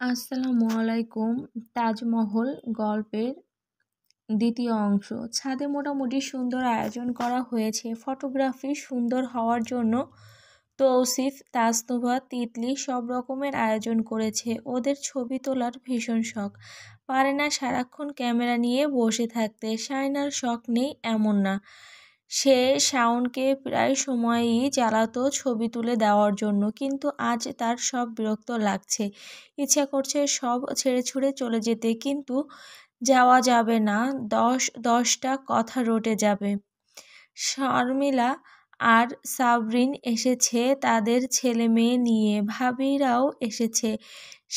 আসসালামু আলাইকুম। তাজমহল গল্পের দ্বিতীয় অংশ। ছাদে মোটামুটি সুন্দর আয়োজন করা হয়েছে। ফটোগ্রাফি সুন্দর হওয়ার জন্য তৌসিফ, তাসনুভা, তিতলি সব রকমের আয়োজন করেছে। ওদের ছবি তোলার ভীষণ শখ। পারে না সারাক্ষণ ক্যামেরা নিয়ে বসে থাকতে। শায়নার শখ নেই এমন না, সে শাওনকে প্রায় সময়ই জ্বালাতো ছবি তুলে দেওয়ার জন্য, কিন্তু আজ তার সব বিরক্ত লাগছে। ইচ্ছা করছে সব ছেড়ে ছুড়ে চলে যেতে, কিন্তু যাওয়া যাবে না। দশটা কথা রটে যাবে। শর্মিলা আর সাবরিন এসেছে তাদের ছেলে মেয়ে নিয়ে, ভাবিরাও এসেছে।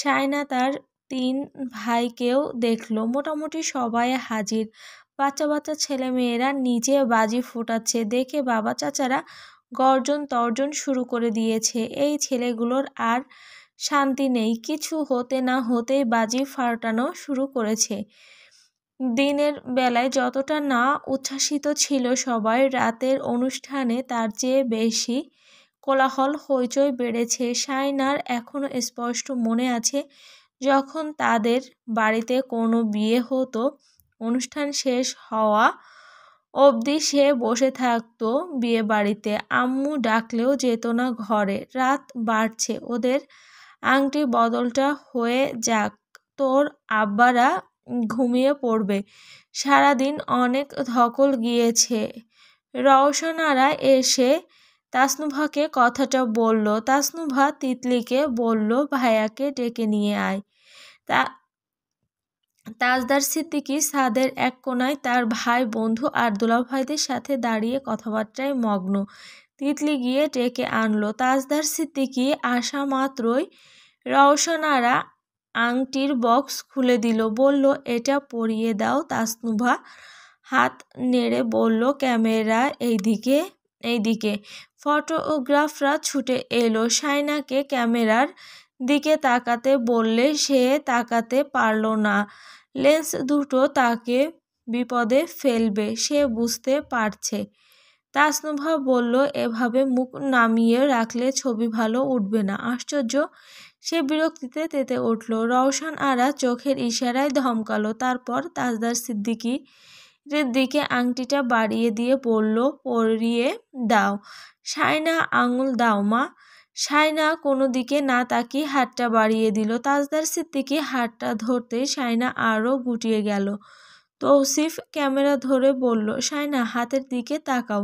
শায়না তার 3 ভাইকেও দেখলো। মোটামুটি সবাই হাজির। বাচ্চা বাচ্চা ছেলে মেয়েরা নিচে বাজি ফোটাচ্ছে দেখে বাবা চাচারা গর্জন তর্জন শুরু করে দিয়েছে। এই ছেলেগুলোর আর শান্তি নেই, কিছু হতে না হতেই বাজি ফাটানো শুরু করেছে। দিনের বেলায় যতটা না উচ্ছ্বাসিত ছিল সবাই, রাতের অনুষ্ঠানে তার চেয়ে বেশি কোলাহল হইচই বেড়েছে। শায়নার এখনো স্পষ্ট মনে আছে, যখন তাদের বাড়িতে কোনো বিয়ে হতো, অনুষ্ঠান শেষ হওয়া অবধি সে বসে থাকতো বিয়ে বাড়িতে। আম্মু ডাকলেও যেত না ঘরে। রাত বাড়ছে, ওদের আংটি বদলটা হয়ে যাক, তোর আব্বারা ঘুমিয়ে পড়বে। সারাদিন অনেক ধকল গিয়েছে। রওশনারা এসে তাসনুভাকে কথাটা বলল। তাসনুভা তিতলিকে বলল, ভাইয়াকে ডেকে নিয়ে আয়। তাজদার সিদ্দিকী ছাদের এক কোনায় তার ভাই, বন্ধু আর দুলাভাইদের সাথে দাঁড়িয়ে কথাবার্তায় মগ্ন। তিতলি গিয়ে ডেকে আনলো। তাজদার সিদ্দিকী আসা মাত্রই রওশনারা আংটির বক্স খুলে দিল। বলল, এটা পরিয়ে দাও। তাসনুভা হাত নেড়ে বলল, ক্যামেরা এইদিকে এইদিকে। ফটোগ্রাফরা ছুটে এলো। শায়নাকে ক্যামেরার দিকে তাকাতে বললে সে তাকাতে পারল না। লেন্স দুটো তাকে বিপদে ফেলবে, সে বুঝতে পারছে। তাসনুভা বলল, এভাবে মুখ নামিয়ে রাখলে ছবি ভালো উঠবে না। আশ্চর্য, সে বিরক্তিতে তেতে উঠল। রওশন আরা চোখের ইশারায় ধমকালো। তারপর তাজদার সিদ্দিকীর দিকে আংটিটা বাড়িয়ে দিয়ে বলল, পরিয়ে দাও। শায়না, আঙুল দাও মা। শায়না কোনো দিকে না তাকিয়ে হাতটা বাড়িয়ে দিল। তাজদার সিদ্দিকী হাতটা ধরতে শায়না আরও গুটিয়ে গেল। তৌসিফ ক্যামেরা ধরে বলল, শায়না হাতের দিকে তাকাও।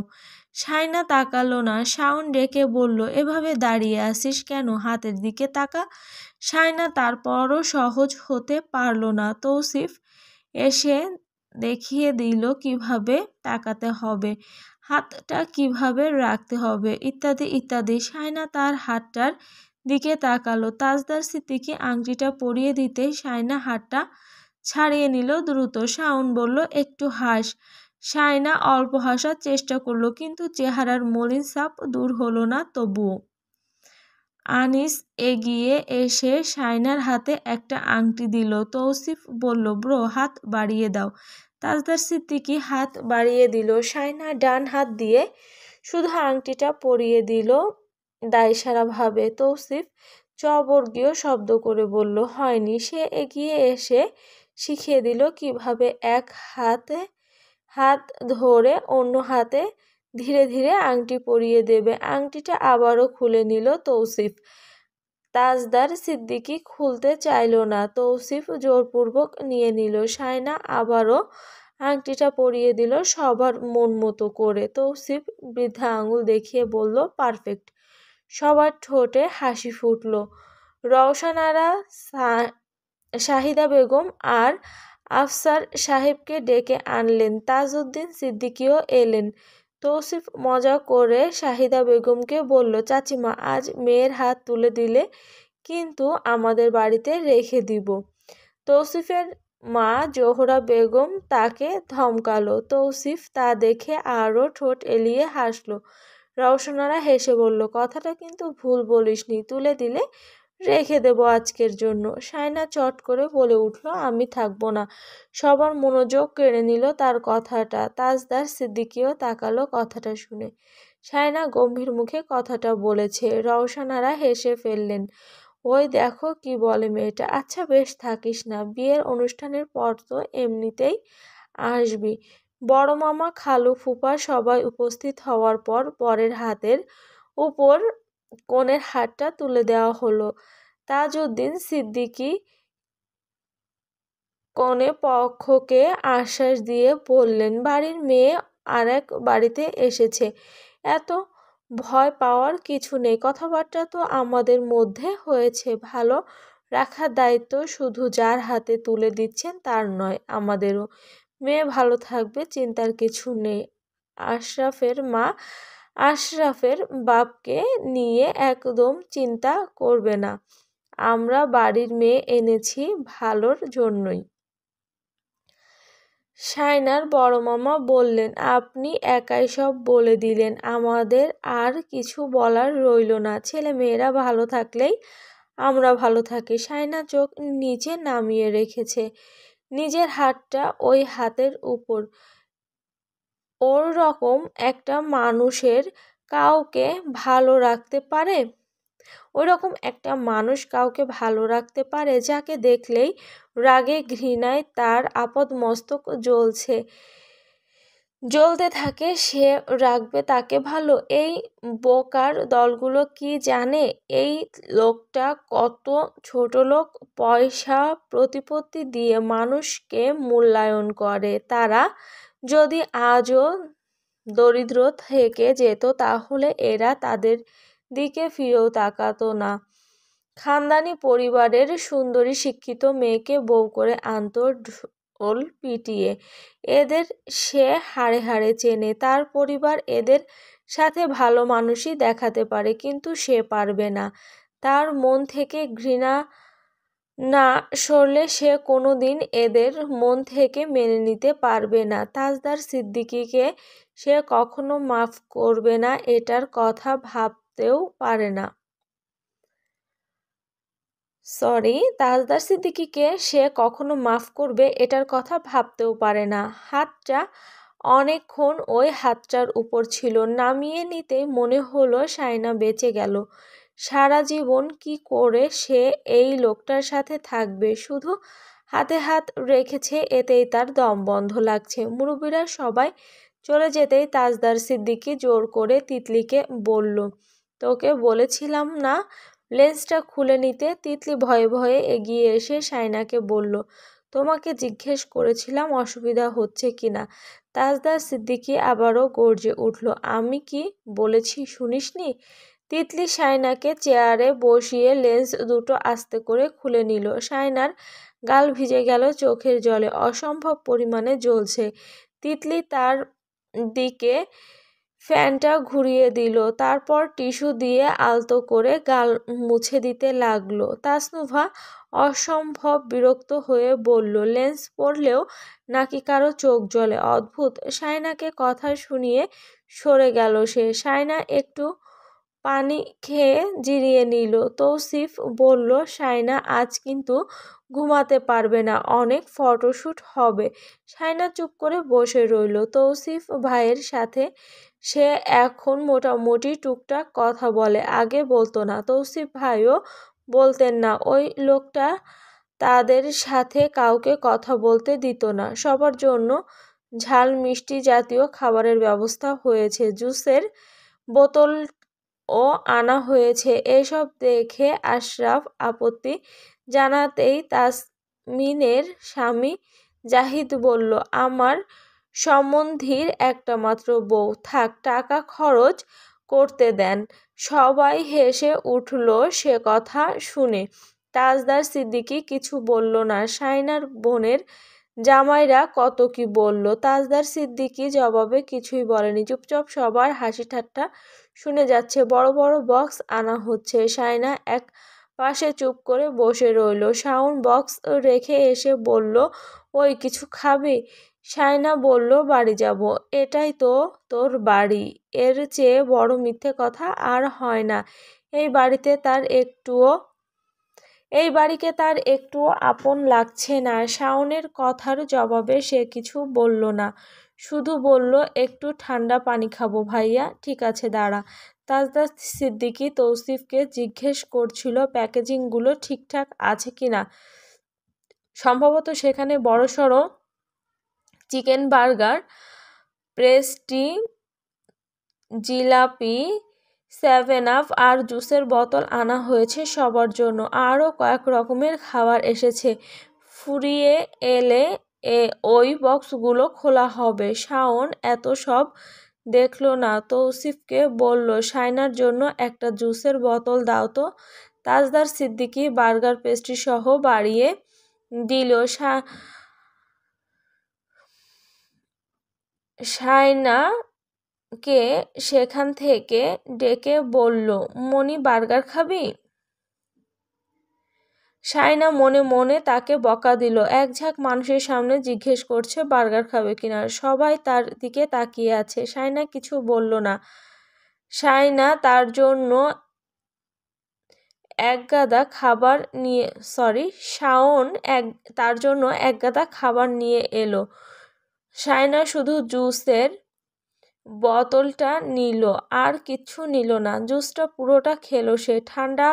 শায়না তাকালো না। শাওন ডেকে বলল, এভাবে দাঁড়িয়ে আছিস কেন, হাতের দিকে তাকা। শায়না তারপরও সহজ হতে পারল না। তৌসিফ এসে দেখিয়ে দিল কিভাবে তাকাতে হবে, হাতটা কিভাবে রাখতে হবে, ইত্যাদি ইত্যাদি। শায়না তার হাতটার দিকে তাকালো। তাজদার সিদ্দিকী আংটিটা পরিয়ে দিতে শায়না হাতটা ছাড়িয়ে নিল দ্রুত। শাওন বলল, একটু হাস। শায়না অল্প হাসার চেষ্টা করলো, কিন্তু চেহারার মলিন ছাপ দূর হলো না তবুও। আনিস এগিয়ে এসে শায়নার হাতে একটা আংটি দিল। তৌসিফ বলল, ব্রো, হাত বাড়িয়ে দাও। তাজদার সিদ্দিকী হাত বাড়িয়ে দিল। শায়না ডান হাত দিয়ে শুধু আংটিটা পরিয়ে দিল দায়সারাভাবে। তৌসিফ চবর্গীয় শব্দ করে বলল, হয়নি। সে এগিয়ে এসে শিখিয়ে দিল কিভাবে এক হাতে হাত ধরে অন্য হাতে ধীরে ধীরে আংটি পরিয়ে দেবে। আংটিটা আবারও খুলে নিল তৌসিফ। তাজদার সিদ্দিকী খুলতে চাইল না। তৌসিফ জোরপূর্বক নিয়ে নিল। শায়না আবারও আংটিটা পরিয়ে দিল সবার মন মতো করে। তৌসিফ বৃদ্ধা আঙুল দেখিয়ে বলল, পারফেক্ট। সবার ঠোঁটে হাসি ফুটল। রওশনারা শাহিদা বেগম আর আফসার সাহেবকে ডেকে আনলেন। তাজউদ্দিন সিদ্দিকীও এলেন। তৌসিফ মজা করে শাহিদা বেগমকে বলল, চাচিমা, আজ মেয়ের হাত তুলে দিলে কিন্তু আমাদের বাড়িতে রেখে দিব। তৌসিফের মা জোহরা বেগম তাকে ধমকালো। তৌসিফ তা দেখে আরও ঠোঁট এলিয়ে হাসল। রওশনারা হেসে বলল, কথাটা কিন্তু ভুল বলিসনি, তুলে দিলে রেখে দেব আজকের জন্য। শায়না চট করে বলে উঠল, আমি থাকবো না। সবার মনোযোগ কেড়ে নিল তার কথাটা। তাজদার সিদ্দিকীও তাকালো কথাটা শুনে। শায়না গম্ভীর মুখে কথাটা বলেছে। রওশনারা হেসে ফেললেন। ওই দেখো কি বলে মেয়েটা। আচ্ছা বেশ, থাকিস না, বিয়ের অনুষ্ঠানের পর তো এমনিতেই আসবি। বড় মামা, খালু, ফুপা সবাই উপস্থিত হওয়ার পর বরের হাতের উপর কনের হাতটা তুলে দেওয়া হলো। তাজউদ্দিন সিদ্দিকী কনে পক্ষকে আশ্বাস দিয়ে বললেন, বাড়ির মেয়ে আরেক বাড়িতে এসেছে, এত ভয় পাওয়ার কিছু নেই। কথাবার্তা তো আমাদের মধ্যে হয়েছে, ভালো রাখার দায়িত্ব শুধু যার হাতে তুলে দিচ্ছেন তার নয়, আমাদেরও। মেয়ে ভালো থাকবে, চিন্তার কিছু নেই। আশরাফের বাপকে নিয়ে একদম চিন্তা করবে না, আমরা বাড়ির মেয়ে এনেছি ভালোর জন্যই। শায়নার বড় মামা বললেন, আপনি একাই সব বলে দিলেন, আমাদের আর কিছু বলার রইল না। ছেলে মেয়েরা ভালো থাকলেই আমরা ভালো থাকি। শায়না চোখ নিচে নামিয়ে রেখেছে নিজের হাতটা ওই হাতের উপর। ওর রকম একটা মানুষের কাউকে ভালো রাখতে পারে? ওই রকম একটা মানুষ কাউকে ভালো রাখতে পারে যাকে দেখলেই রাগে ঘৃণায় তার আপাদমস্তক জ্বলতে থাকে? সে রাখবে তাকে ভালো? এই বোকার দলগুলো কি জানে এই লোকটা কত ছোটলোক? পয়সা প্রতিপত্তি দিয়ে মানুষকে মূল্যায়ন করে। তারা যদি আজও দরিদ্র থেকে যেত তাহলে এরা তাদের দিকে ফিরেও তাকাতো না। খানদানি পরিবারের সুন্দরী শিক্ষিত মেয়েকে বউ করে আনতো ঢোল পিটিয়ে। এদের সে হাড়ে হাড়ে চেনে। তার পরিবার এদের সাথে ভালো মানুষই দেখাতে পারে, কিন্তু সে পারবে না। তার মন থেকে ঘৃণা না সরলে সে কোনোদিন এদের মন থেকে মেনে নিতে পারবে না। তাজদার সিদ্দিকীকে সে কখনো মাফ করবে না, এটার কথা ভাবতেও পারে না। তাজদার সিদ্দিকীকে সে কখনো মাফ করবে এটার কথা ভাবতেও পারে না। হাতটা অনেকক্ষণ ওই হাতটার উপর ছিল। নামিয়ে নিতেই মনে হলো শায়না বেঁচে গেল। সারা জীবন কি করে সে এই লোকটার সাথে থাকবে? শুধু হাতে হাত রেখেছে, এতেই তার দম বন্ধ লাগছে। মুরব্বীরা সবাই চলে যেতেই তাজদার সিদ্দিকী জোর করে তিতলিকে বলল, তোকে বলেছিলাম না লেন্সটা খুলে নিতে? তিতলি ভয়ে ভয়ে এগিয়ে এসে শায়নাকে বলল, তোমাকে জিজ্ঞেস করেছিলাম অসুবিধা হচ্ছে কিনা। তাজদার সিদ্দিকী আবারও গর্জে উঠল, আমি কি বলেছি শুনিসনি? তিতলি শায়নাকে চেয়ারে বসিয়ে লেন্স দুটো আস্তে করে খুলে নিল। শায়নার গাল ভিজে গেল চোখের জলে, অসম্ভব পরিমাণে জ্বলছে। তিতলি তার দিকে ফ্যানটা ঘুরিয়ে দিল, তারপর টিস্যু দিয়ে আলতো করে গাল মুছে দিতে লাগলো। তাসনুভা অসম্ভব বিরক্ত হয়ে বলল, লেন্স পরলেও নাকি কারো চোখ জ্বলে? অদ্ভুত। শায়নাকে কথা শুনিয়ে সরে গেল সে। শায়না একটু পানি খেয়ে জিরিয়ে নিল। তৌসিফ বলল, শায়না আজ কিন্তু ঘুমাতে পারবে না, অনেক ফটোশ্যুট হবে। শায়না চুপ করে বসে রইল। তৌসিফ ভাইয়ের সাথে সে এখন মোটামুটি টুকটাক কথা বলে, আগে বলতো না। তৌসিফ ভাইও বলতেন না। ওই লোকটা তাদের সাথে কাউকে কথা বলতে দিত না। সবার জন্য ঝাল মিষ্টি জাতীয় খাবারের ব্যবস্থা হয়েছে, জুসের বোতলও আনা হয়েছে। এসব দেখে আশরাফ আপত্তি জানাতেই তাসমিনের স্বামী জাহিদ বলল, আমার সম্বন্ধীর একটা মাত্র বউ, থাক, টাকা খরচ করতে দেন। সবাই হেসে উঠল সে কথা শুনে। তাজদার সিদ্দিকী কিছু বলল না। শায়নার বোনের জামাইরা কত কি বলল, তাজদার সিদ্দিকী জবাবে কিছুই বলেনি, চুপচাপ সবার হাসি ঠাট্টা শুনে যাচ্ছে। বড় বড় বক্স আনা হচ্ছে। শায়না এক পাশে চুপ করে বসে রইল। সাউন্ড বক্স রেখে এসে বলল, ওই কিছু খাবি? শায়না বলল, বাড়ি যাব। এটাই তো তোর বাড়ি, এর চেয়ে বড় মিথ্যে কথা আর হয় না। এই বাড়িকে তার একটুও আপন লাগছে না। শাওনের কথার জবাবে সে কিছু বলল না, শুধু বলল, একটু ঠান্ডা পানি খাবো ভাইয়া। ঠিক আছে দাঁড়া। তাজদার সিদ্দিকী তৌসিফকে জিজ্ঞেস করছিল প্যাকেজিংগুলো ঠিকঠাক আছে কিনা। সম্ভবত সেখানে বড়সড় chicken burger, pastry, jalebi, 7 up আর জুসের বোতল আনা হয়েছে সবার জন্য। আরও কয়েক রকমের খাবার এসেছে। ফুরিয়ে এলে ওই বক্সগুলো খোলা হবে। শাওন এত সব দেখল না, তৌসিফকে বলল, শাইনার জন্য একটা জুসের বোতল দাও তো। তাজদার সিদ্দিকী বার্গার পেস্ট্রি সহ বাড়িয়ে দিল। শাইনাকে সেখান থেকে ডেকে বলল, মনি বার্গার খাবি? শাইনা মনে মনে তাকে বকা দিল। এক ঝাঁক মানুষের সামনে জিজ্ঞেস করছে বার্গার খাবে কিনা। সবাই তার দিকে তাকিয়ে আছে। শাইনা কিছু বলল না। শাইনা তার জন্য একগাদা খাবার নিয়ে শাওন তার জন্য একগাদা খাবার নিয়ে এলো। শাইনা শুধু জুসের বোতলটা নিল, আর কিচ্ছু নিল না। জুসটা পুরোটা খেলো সে। ঠান্ডা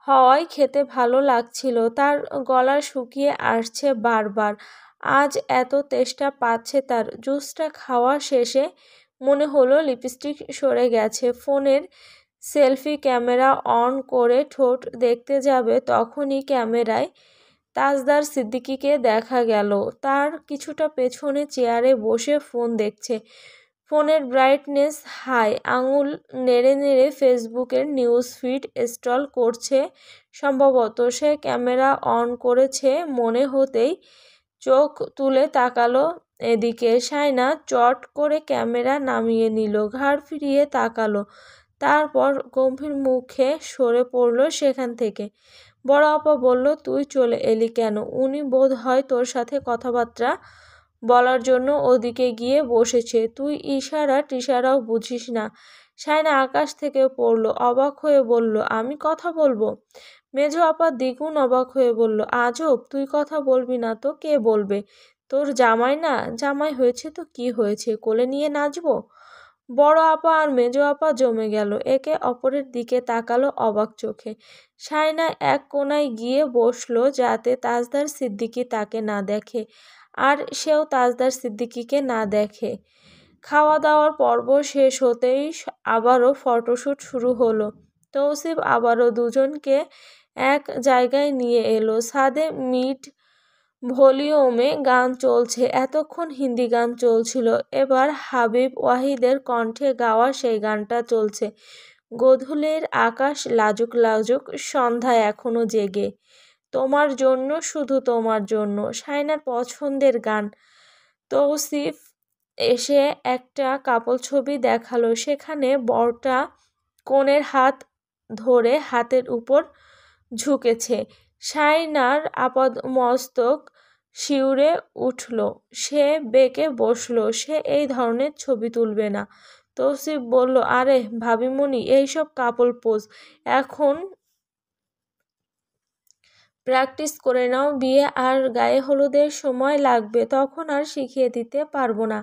হওয়ায় খেতে ভালো লাগছিল। তার গলা শুকিয়ে আসছে বারবার। আজ এত তেষ্টা পাচ্ছে তার। জুসটা খাওয়া শেষে মনে হলো লিপস্টিক সরে গেছে। ফোনের সেলফি ক্যামেরা অন করে ঠোঁট দেখতে যাবে, তখনই ক্যামেরায় তাজদার সিদ্দিকীকে দেখা গেল। তার কিছুটা পেছনে চেয়ারে বসে ফোন দেখছে। ফোনের ব্রাইটনেস হাই। আঙুল নেড়ে নেড়ে ফেসবুকের নিউজ ফিড স্ক্রল করছে সম্ভবত। সে ক্যামেরা অন করেছে মনে হতেই চোখ তুলে তাকালো এদিকে। শাইনা চট করে ক্যামেরা নামিয়ে নিল, ঘাড় ফিরিয়ে তাকালো, তারপর গম্ভীর মুখে সরে পড়ল সেখান থেকে। বড় আপা বলল, তুই চলে এলি কেন? উনি বোধ হয় তোর সাথে কথাবার্তা বলার জন্য ওদিকে গিয়ে বসেছে। তুই ইশারা টিশারাও বুঝিস না। শাইনা আকাশ থেকে পড়ল, অবাক হয়ে বলল, আমি কথা বলবো? মেজো আপা দ্বিগুণ অবাক হয়ে বলল, আজব, তুই কথা বলবি না তো কে বলবে? তোর জামাই না? জামাই হয়েছে তো কি হয়েছে, কোলে নিয়ে নাচবো? বড় আপা আর মেজো আপা জমে গেল। একে অপরের দিকে তাকালো অবাক চোখে। শাইনা এক কোনায় গিয়ে বসলো যাতে তাজদার সিদ্দিকী তাকে না দেখে, আর সেও তাজদার সিদ্দিকীকে না দেখে। খাওয়া দাওয়ার পর্ব শেষ হতেই আবারও ফটোশ্যুট শুরু হলো। তৌসিফ আবারও দুজনকে এক জায়গায় নিয়ে এলো। ছাদে মিড ভলিউমে গান চলছে। এতক্ষণ হিন্দি গান চলছিল, এবার হাবিব ওয়াহিদের কণ্ঠে গাওয়া সেই গানটা চলছে। গোধূলির আকাশ লাজুক লাজুক, সন্ধ্যা এখনো জেগে, তোমার জন্য, শুধু তোমার জন্য। শাইনার পছন্দের গান। তৌসিফ এসে একটা কাপল ছবি দেখালো। সেখানে বরটা কনের হাত ধরে হাতের উপর ঝুঁকেছে। শাইনার আপাদমস্তক শিউরে উঠল। সে বেঁকে বসল। সে এই ধরনের ছবি তুলবে না। তৌসিফ বলল, আরে ভাবিমণি, এইসব কাপল পোজ এখন প্র্যাকটিস করে নাও। বিয়ে আর গায়ে হলুদের সময় লাগবে, তখন আর শিখিয়ে দিতে পারবো না।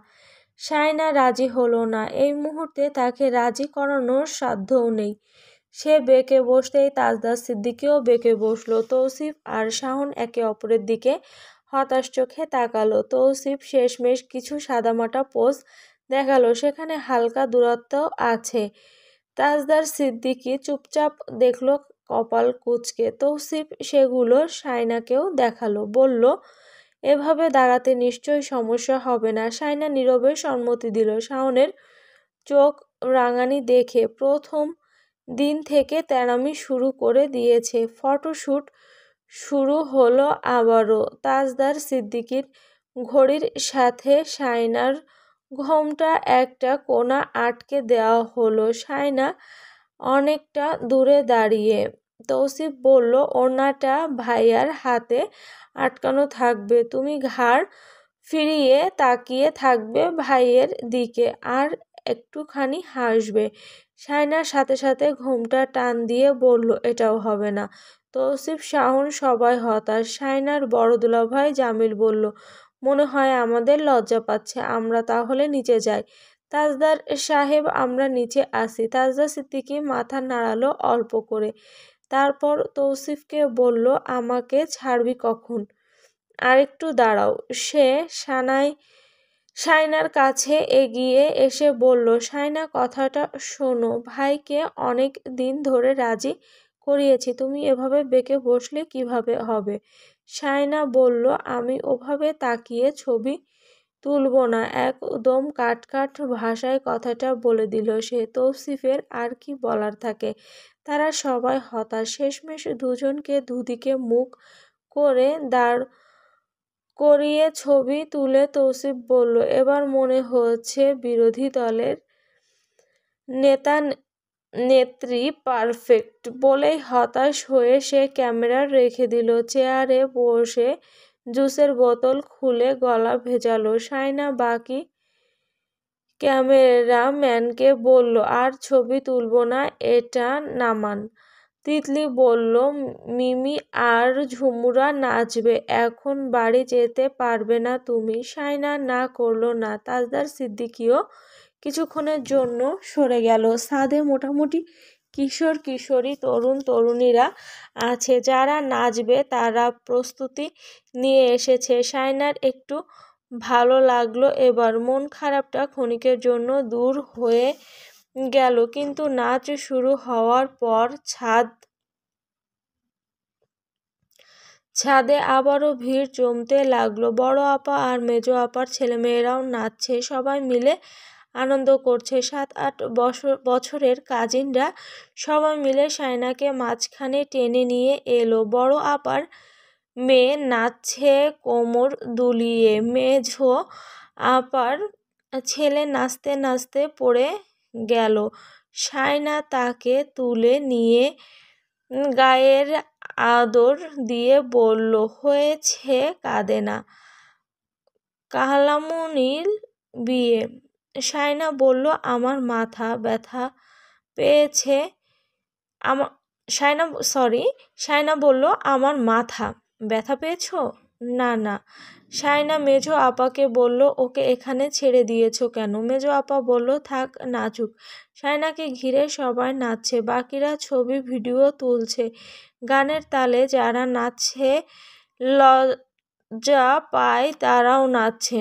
শাইনা রাজি হলো না। এই মুহূর্তে তাকে রাজি করানোর সাধ্যও নেই। সে বেঁকে বসতেই তাজদার সিদ্দিকীও বেঁকে বসলো। তৌসিফ আর শাওন একে অপরের দিকে হতাশ চোখে তাকালো। তৌসিফ শেষমেশ কিছু সাদামাটা পোজ দেখালো, সেখানে হালকা দূরত্ব আছে। তাজদার সিদ্দিকী চুপচাপ দেখলো, কপাল কুঁচকে। তৌসিফ সেগুলো শাইনাকেও দেখালো, বলল, এভাবে দাঁড়াতে নিশ্চয়ই সমস্যা হবে না। শাইনা নীরবে সম্মতি দিল। শাওনের চোখ রাঙানি দেখে প্রথম দিন থেকে তেড়ামি শুরু করে দিয়েছে। ফটোশ্যুট শুরু হলো আবারও। তাজদার সিদ্দিকীর ঘড়ির সাথে শাইনার ঘোমটা একটা কোণা আটকে দেওয়া হলো। শাইনা অনেকটা দূরে দাঁড়িয়ে। তৌসিফ বলল, ওড়নাটা ভাইয়ার হাতে আটকানো থাকবে, তুমি ঘাড় ফিরিয়ে তাকিয়ে থাকবে ভাইয়ের দিকে আর একটুখানি হাসবে। শাইনার সাথে সাথে ঘোমটা টান দিয়ে বলল, এটাও হবে না। তৌসিফ, শাওন সবাই হতাশ। শাইনার বড় দুলাভাই জামিল বলল, মনে হয় আমাদের লজ্জা পাচ্ছে, আমরা তাহলে নিচে যাই। তাজদার সাহেব, আমরা নিচে আসি। তাজদার সিদ্দিকী মাথা নাড়ালো অল্প করে, তারপর তৌসিফকে বলল, আমাকে ছাড়বি কখন? আরেকটু দাঁড়াও। সে শায়নার কাছে এগিয়ে এসে বলল, শায়না, কথাটা শোনো, ভাইকে অনেক দিন ধরে রাজি করিয়েছি, তুমি এভাবে বেঁকে বসলে কিভাবে হবে? শায়না বলল, আমি ওভাবে তাকিয়ে ছবি তুলব না। একদম কাট ভাষায় কথাটা বলে দিল সে। তৌসিফের আর কি বলার থাকে? তারা সবাই হতাশ। শেষমেশ দুজনকে দুদিকে মুখ করে দাঁড় করিয়ে ছবি তুলে তৌসিফ বলল, এবার মনে হচ্ছে বিরোধী দলের নেতা নেত্রী পারফেক্ট। বলেই হতাশ হয়ে সে ক্যামেরা রেখে দিল। চেয়ারে বসে জুসের বোতল খুলে গলা ভেজালো। শায়না বাকি ক্যামেরাম্যানকে বলল, আর ছবি তুলব না, এটা নামান। তিতলি বলল, মিমি আর ঝুমুরা নাচবে, এখন বাড়ি যেতে পারবে না তুমি। শায়না না করল না। তাজদার সিদ্দিকীও কিছুক্ষণের জন্য সরে গেল। ছাদে মোটামুটি কিশোর কিশোরী, তরুণ তরুণীরা আছে, যারা নাচবে, তারা প্রস্তুতি নিয়ে এসেছে। শায়নার একটু ভালো লাগলো এবার। মন খারাপটা ক্ষণিকের জন্য দূর হয়ে গেল, কিন্তু নাচ শুরু হওয়ার পর ছাদে আবারও ভিড় জমতে লাগলো। বড় আপা আর মেজো আপার ছেলেমেয়েরাও নাচছে, সবাই মিলে আনন্দ করছে। 7-8 বছরের কাজিনরা সবাই মিলে শায়নাকে মাঝখানে টেনে নিয়ে এলো। বড় আপার মেয়ে নাচছে কোমর দুলিয়ে, মেঝো আপার ছেলে নাচতে নাচতে পড়ে গেল। শায়না তাকে তুলে নিয়ে গায়ের আদর দিয়ে বলল, হয়েছে, কাঁদে না, কালামুনির বিয়ে। শায়না বলল, আমার মাথা ব্যথা পেয়েছে। শায়না বলল, আমার মাথা ব্যথা পেয়েছ? না না। শায়না মেজো আপাকে বলল, ওকে এখানে ছেড়ে দিয়েছো কেন? মেজো আপা বলল, থাক, নাচুক। শায়নাকে ঘিরে সবাই নাচছে, বাকিরা ছবি ভিডিও তুলছে। গানের তালে যারা নাচছে লজ্জা পায়, তারাও নাচছে।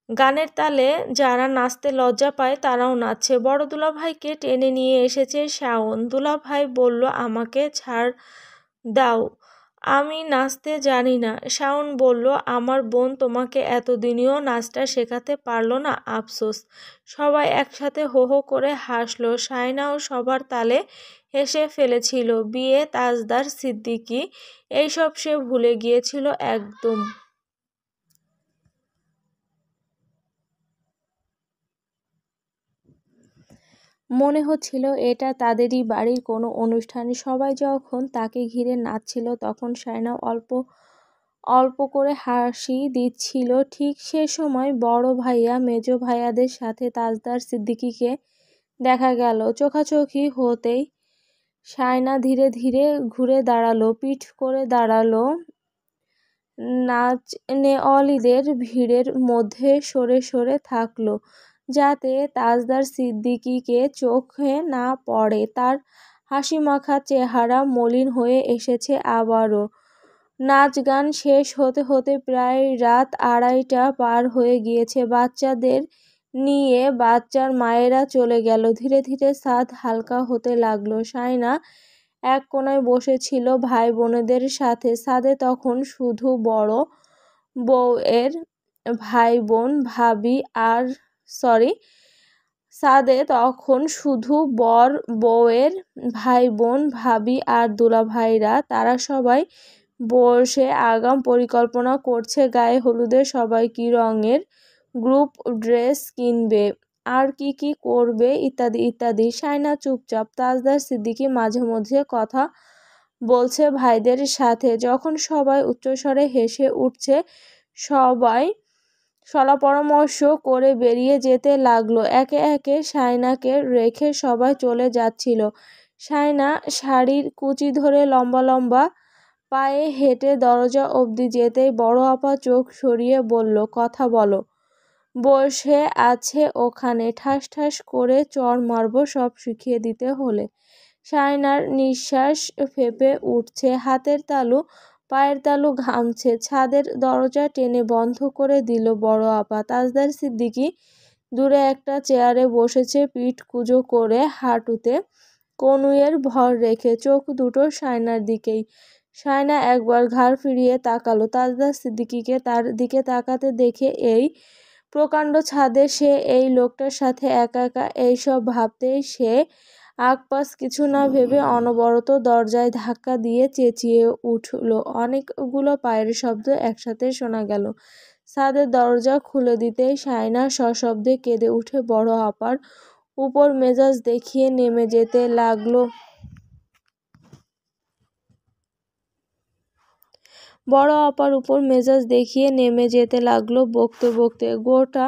গানের তালে যারা নাচতে লজ্জা পায়, তারাও নাচছে। বড় দুলাভাইকে টেনে নিয়ে এসেছে শাওন। দুলাভাই বলল, আমাকে ছাড় দাও, আমি নাচতে জানি না। শাওন বলল, আমার বোন তোমাকে এতদিনেও নাচটা শেখাতে পারলো না, আফসোস। সবাই একসাথে হো হো করে হাসলো। শায়নাও সবার তালে হেসে ফেলেছিল। বিয়ে, তাজদার সিদ্দিকী, এইসব সে ভুলে গিয়েছিল একদম। মনে হচ্ছিল এটা তাদেরই বাড়ির কোনো অনুষ্ঠান। সবাই যখন তাকে ঘিরে নাচছিল, তখন শায়নাও অল্প অল্প করে হাসি দিচ্ছিল। ঠিক সে সময় বড় ভাইয়া মেজো ভাইয়াদের সাথে তাজদার সিদ্দিকীকে দেখা গেল। চোখাচোখি হতেই শায়না ধীরে ধীরে ঘুরে দাঁড়ালো, পিঠ করে দাঁড়ালো। নাচনেওয়ালিদের ভিড়ের মধ্যে সরে সরে থাকলো, যাতে তাজদার সিদ্দিকীকে চোখে না পড়ে। তার হাসিমাখা চেহারা মলিন হয়ে এসেছে আবারও। নাচ গান শেষ হতে হতে প্রায় রাত 2:30 পার হয়ে গিয়েছে। বাচ্চাদের নিয়ে বাচ্চার মায়েরা চলে গেল। ধীরে ধীরে ছাদ হালকা হতে লাগলো। শায়না এক কোণায় বসেছিল ভাই বোনেদের সাথে। ছাদে তখন শুধু বড় বউয়ের ভাই বোন ভাবি আর ছাদে তখন শুধু বর বউয়ের ভাই বোন ভাবি আর দুলাভাইরা। তারা সবাই বসে আগাম পরিকল্পনা করছে, গায়ে হলুদে সবাই কী রঙের গ্রুপ ড্রেস কিনবে, আর কি কি করবে, ইত্যাদি ইত্যাদি। শায়না চুপচাপ। তাজদার সিদ্দিকী মাঝে মধ্যে কথা বলছে ভাইদের সাথে। যখন সবাই উচ্চস্বরে হেসে উঠছে, সবাই শলা পরামর্শ করে বেরিয়ে যেতে লাগলো। একে একে শায়নাকে রেখে সবাই চলে যাচ্ছিল। শায়না শাড়ির কুচি ধরে লম্বা লম্বা পায়ে হেঁটে দরজা অবধি যেতেই বড় আপা চোখ সরিয়ে বলল, কথা বলো। বসে আছে ওখানে, ঠাস ঠাস করে চড় মারব সব শিখিয়ে দিতে হলে। শায়নার নিঃশ্বাস ফেঁপে উঠছে, হাতের তালু পায়ের তালু ঘামছে। ছাদের দরজা টেনে বন্ধ করে দিল বড় আপা। তাজদার সিদ্দিকী দূরে একটা চেয়ারে বসেছে, পিঠ কুঁজো করে, হাঁটুতে কনুইয়ের ভর রেখে, চোখ দুটো শায়নার দিকেই। শায়না একবার ঘাড় ফিরিয়ে তাকালো। তাজদার সিদ্দিকীকে তার দিকে তাকাতে দেখে এই প্রকাণ্ড ছাদে সে এই লোকটার সাথে একা একা এইসব ভাবতেই সে আগপাশ কিছু না ভেবে অনবরত দরজায় ধাক্কা দিয়ে চেঁচিয়ে উঠল। অনেকগুলো পায়ের শব্দ একসাথে শোনা গেল। ছাদের দরজা খুলে দিতেই শায়না সশব্দে কেঁদে উঠে বড় আপার উপর মেজাজ দেখিয়ে নেমে যেতে লাগলো। বড় আপার উপর মেজাজ দেখিয়ে নেমে যেতে লাগলো বকতে বকতে। গোটা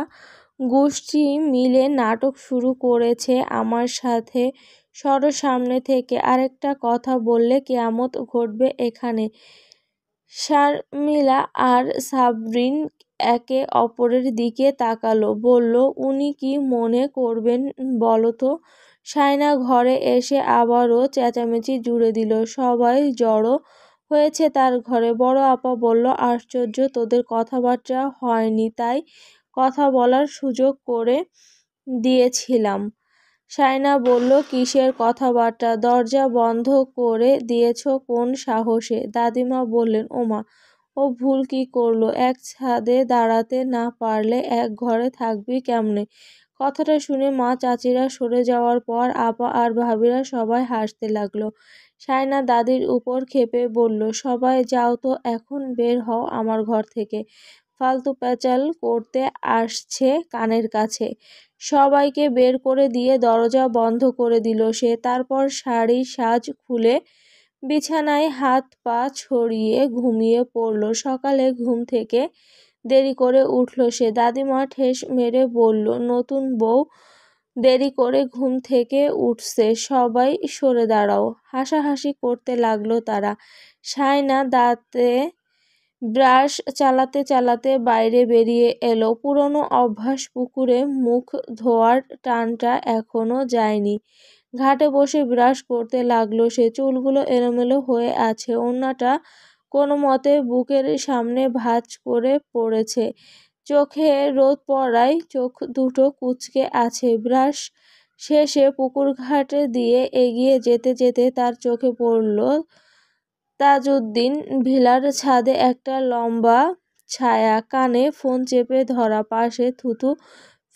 গোষ্ঠী মিলে নাটক শুরু করেছে আমার সাথে। সরো সামনে থেকে, আরেকটা কথা বললে কেয়ামত ঘটবে এখানে। শারমিলা আর সাবরিন একে অপরের দিকে তাকালো। বলল, উনি কি মনে করবেন বলো তো? শায়না ঘরে এসে আবারও চেঁচামেচি জুড়ে দিল। সবাই জড়ো হয়েছে তার ঘরে। বড় আপা বলল, আশ্চর্য, তোদের কথাবার্তা হয়নি তাই কথা বলার সুযোগ করে দিয়েছিলাম। শায়না বলল, কিসের কথাবার্তা? দরজা বন্ধ করে দিয়েছ কোন সাহসে? দাদিমা বললেন, ওমা, ও ভুল কি করলো? এক ছাদে দাঁড়াতে না পারলে এক ঘরে থাকবি কেমনে? কথাটা শুনে মা চাচিরা সরে যাওয়ার পর আপা আর ভাবিরা সবাই হাসতে লাগলো। শায়না দাদির উপর ক্ষেপে বলল, সবাই যাও তো এখন, বের হও আমার ঘর থেকে। ফালতু প্যাচাল করতে আসছে কানের কাছে। সবাইকে বের করে দিয়ে দরজা বন্ধ করে দিল সে। তারপর শাড়ি সাজ খুলে বিছানায় হাত পা ছড়িয়ে ঘুমিয়ে পড়ল। সকালে ঘুম থেকে দেরি করে উঠল সে। দাদিমা ঠেস মেরে বলল, নতুন বউ দেরি করে ঘুম থেকে উঠছে, সবাই সরে দাঁড়াও। হাসাহাসি করতে লাগলো তারা। শায়না দাঁতে ব্রাশ চালাতে চালাতে বাইরে বেরিয়ে এলো। পুরনো অভ্যাস, পুকুরে মুখ ধোয়ার টানটা এখনো যায়নি। ঘাটে বসে ব্রাশ করতে লাগলো সে। চুলগুলো এলোমেলো হয়ে আছে, ওড়নাটা কোনো মতে বুকের সামনে ভাঁজ করে পড়েছে। চোখে রোদ পড়ায় চোখ দুটো কুঁচকে আছে। ব্রাশ শেষে পুকুর ঘাটে দিয়ে এগিয়ে যেতে যেতে তার চোখে পড়ল তাজউদ্দিন ভিলার ছাদে একটা লম্বা ছায়া, কানে ফোন চেপে ধরা, পাশে থুতু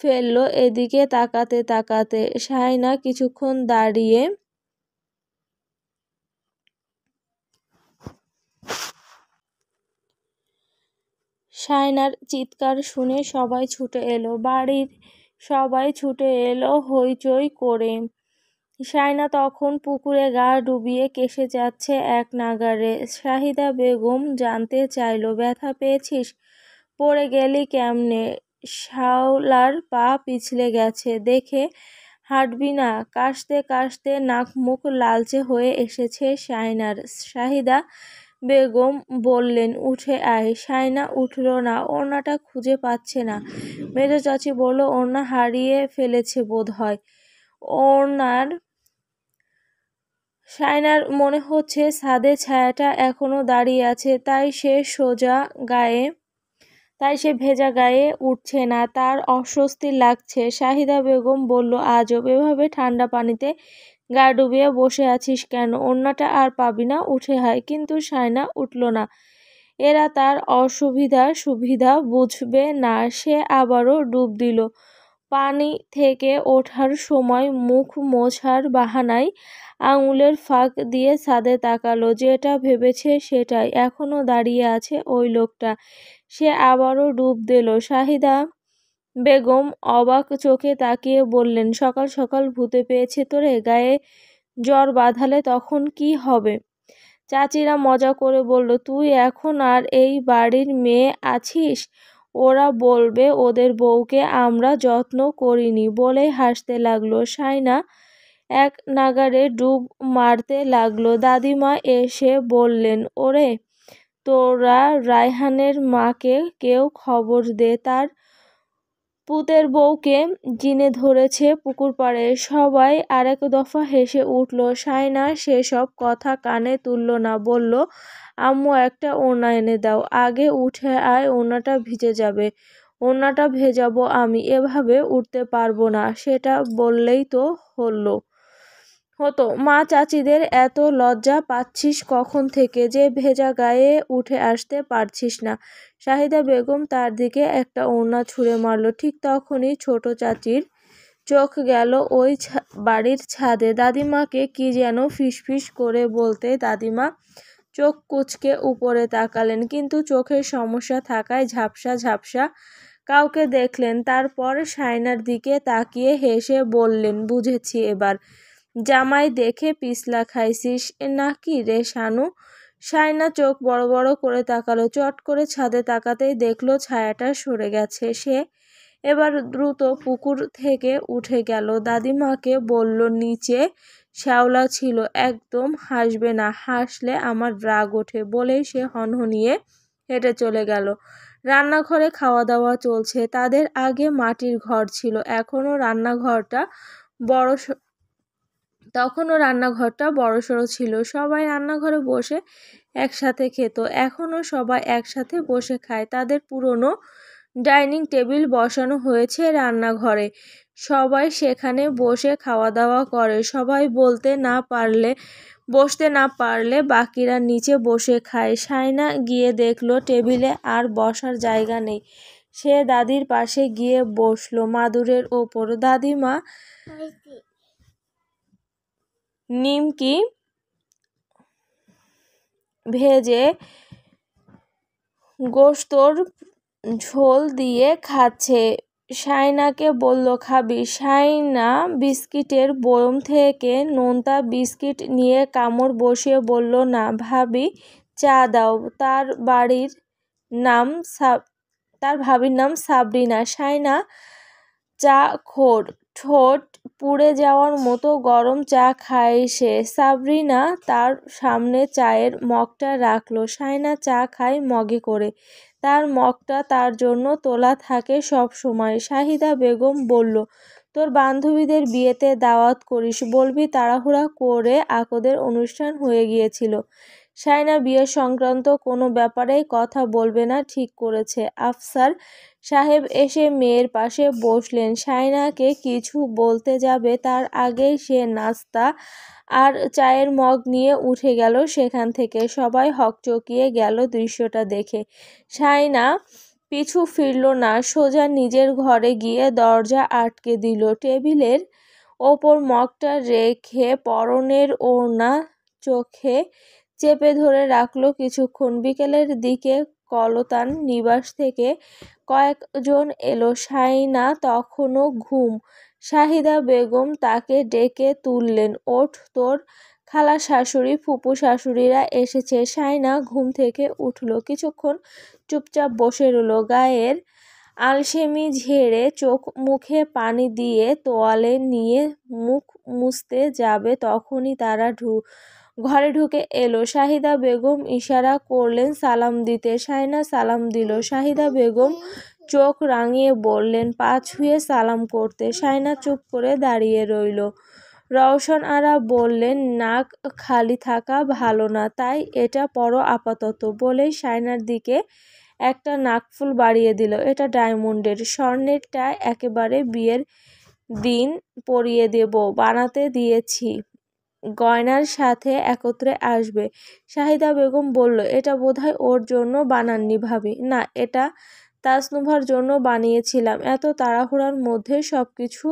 ফেললো এদিকে তাকাতে তাকাতে। শায়না কিছুক্ষণ দাঁড়িয়ে শায়নার চিৎকার শুনে সবাই ছুটে এলো। বাড়ির সবাই ছুটে এলো হইচই করে। শায়না তখন পুকুরে গা ডুবিয়ে কেশে যাচ্ছে এক নাগাড়ে। শাহিদা বেগম জানতে চাইল, ব্যথা পেয়েছিস? পড়ে গেলি কেমনে? শাওলার পা পিছলে গেছে দেখে হাঁটবি না? কাশতে কাশতে নাক মুখ লালচে হয়ে এসেছে শায়নার। শাহিদা বেগম বললেন, উঠে আয়। শায়না উঠল না, ওড়নাটা খুঁজে পাচ্ছে না। মেজো চাচি বলল, ওড়না হারিয়ে ফেলেছে বোধ হয়। শায়নার মনে হচ্ছে ছাদে ছায়াটা এখনো দাঁড়িয়ে আছে, তাই সে ভেজা গায়ে উঠছে না, তার অস্বস্তি লাগছে। শাহিদা বেগম বলল, আজব, এভাবে ঠান্ডা পানিতে গা ডুবিয়ে বসে আছিস কেন? ওড়নাটা আর পাবি না, উঠে আয়। কিন্তু শায়না উঠল না। এরা তার সুবিধা বুঝবে না। সে আবারও ডুব দিল। পানি থেকে ওঠার সময় মুখ মোছার বাহানায় আঙুলের ফাঁক দিয়ে ছাদে তাকালো। যেটা ভেবেছে সেটাই, এখনো দাঁড়িয়ে আছে ওই লোকটা। সে আবারও ডুব দিল। শাহিদা বেগম অবাক চোখে তাকিয়ে বললেন, সকাল সকাল ভূতে পেয়েছে তোরে? গায়ে জ্বর বাঁধালে তখন কি হবে? চাচিরা মজা করে বলল, তুই এখন আর এই বাড়ির মেয়ে আছিস? ওরা বলবে ওদের বউকে আমরা যত্ন করিনি। বলেই হাসতে লাগলো। শায়না এক নাগাড়ে ডুব মারতে লাগলো। দাদিমা এসে বললেন, ওরে তোরা রায়হানের মাকে কেউ খবর দে, তার পুতের বউকে জিনে ধরেছে পুকুর পাড়ে। সবাই আরেক দফা হেসে উঠল। সায়না সেসব কথা কানে তুলল না, বলল, আম্মু একটা ওড়না এনে দাও, আগে উঠে আয়, ওড়নাটা ভিজে যাবে। ওড়নাটা ভেজাবো আমি, এভাবে উঠতে পারবো না। সেটা বললেই তো হতো। মা চাচিদের এত লজ্জা পাচ্ছিস কখন থেকে যে ভেজা গায়ে উঠে আসতে পারছিস না? শাহিদা বেগম তার দিকে একটা ওড়না ছুঁড়ে মারল। ঠিক তখনই ছোট চাচির চোখ গেল ওই বাড়ির ছাদে। দাদিমাকে কি যেন ফিসফিস করে বলতে দাদিমা চোখ কুঁচকে উপরে তাকালেন, কিন্তু চোখের সমস্যা থাকায় ঝাপসা ঝাপসা কাউকে দেখলেন। তারপর সায়নার দিকে তাকিয়ে হেসে বললেন, বুঝেছি এবার, জামাই দেখে পিছলা খাইছিস নাকি রে শানু? সায়না চোখ বড় বড় করে তাকালো। চট করে ছাদে তাকাতেই দেখলো ছায়াটা সরে গেছে। সে এবার দ্রুত পুকুর থেকে উঠে গেল। দাদিমাকে বলল, নিচে শ্যাওলা ছিল, একদম হাসবে না, হাসলে আমার রাগ ওঠে। বলেই সে হনহনিয়ে হেঁটে চলে গেল। রান্নাঘরে খাওয়া দাওয়া চলছে। তাদের আগে মাটির ঘর ছিল, তখনও রান্নাঘরটা বড়সড় ছিল। সবাই রান্নাঘরে বসে একসাথে খেত। এখনও সবাই একসাথে বসে খায়। তাদের পুরনো ডাইনিং টেবিল বসানো হয়েছে রান্নাঘরে। সবাই সেখানে বসে খাওয়া দাওয়া করে। সবাই বসতে না পারলে বাকিরা নিচে বসে খায়। সায়না গিয়ে দেখলো টেবিলে আর বসার জায়গা নেই। সে দাদির পাশে গিয়ে বসলো মাদুরের ওপর। দাদিমা নিমকি ভেজে গোশতর ঝোল দিয়ে খাচ্ছে। সায়নাকে বলল, খাবি? সায়না বিস্কিটের বয়ম থেকে নোনতা বিস্কিট নিয়ে কামড় বসিয়ে বলল, না ভাবি, চা দাও। তার ভাবির নাম সাবরিনা। সায়না চা খোর, ঠোঁট পুড়ে যাওয়ার মতো গরম চা খায় সে। সাবরিনা তার সামনে চায়ের মগটা রাখলো। সায়না চা খায় মগে করে। তার মগটা তার জন্য তোলা থাকে সব সময়। শাহিদা বেগম বলল, তোর বান্ধবীদের বিয়েতে দাওয়াত করিস, বলবি তাড়াহুড়া করে আকদের অনুষ্ঠান হয়ে গিয়েছিল। সায়না বিয়ে সংক্রান্ত কোনো ব্যাপারেই কথা বলবে না ঠিক করেছে। আফসার সাহেব এসে মেয়ের পাশে বসলেন। সায়নাকে কিছু বলতে যাবে তার আগেই সে নাস্তা আর চায়ের মগ নিয়ে উঠে গেল সেখান থেকে। সবাই হকচকিয়ে গেল দৃশ্যটা দেখে। সায়না পিছু ফিরল না, সোজা নিজের ঘরে গিয়ে দরজা আটকে দিল। টেবিলের ওপর মগটা রেখে পরনের ওড়না চোখে চেপে ধরে রাখলো কিছুক্ষণ। বিকেলের দিকে কলতান নিবাস থেকে কয়েকজন এলো। সায়না তখনও ঘুম। শাহিদা বেগম তাকে ডেকে তুললেন, ওঠ, তোর খালা শাশুড়ি ফুপু শাশুড়িরা এসেছে। সায়না ঘুম থেকে উঠল। কিছুক্ষণ চুপচাপ বসে রইল। গায়ের আলসেমি ঝেড়ে চোখ মুখে পানি দিয়ে তোয়ালে নিয়ে মুখ মুছতে যাবে তখনই তারা ঘরে ঢুকে এলো। শাহিদা বেগম ইশারা করলেন সালাম দিতে। সায়না সালাম দিল। শাহিদা বেগম চোখ রাঙিয়ে বললেন, পা ছুঁয়ে সালাম করতে। সায়না চুপ করে দাঁড়িয়ে রইল। রওশন আরা বললেন, নাক খালি থাকা ভালো না, তাই এটা পরো আপাতত। বলেই সায়নার দিকে একটা নাকফুল বাড়িয়ে দিল। এটা ডায়মন্ডের, স্বর্ণেরটা একেবারে বিয়ের দিন পরিয়ে দেব, বানাতে দিয়েছি, গয়নার সাথে একত্রে আসবে। শাহিদা বেগম বলল, এটা বোধহয় ওর জন্য বানাননি ভাবি। না, এটা তাসনুভার জন্য বানিয়েছিলাম। এত তাড়াহুড়ার মধ্যে সবকিছু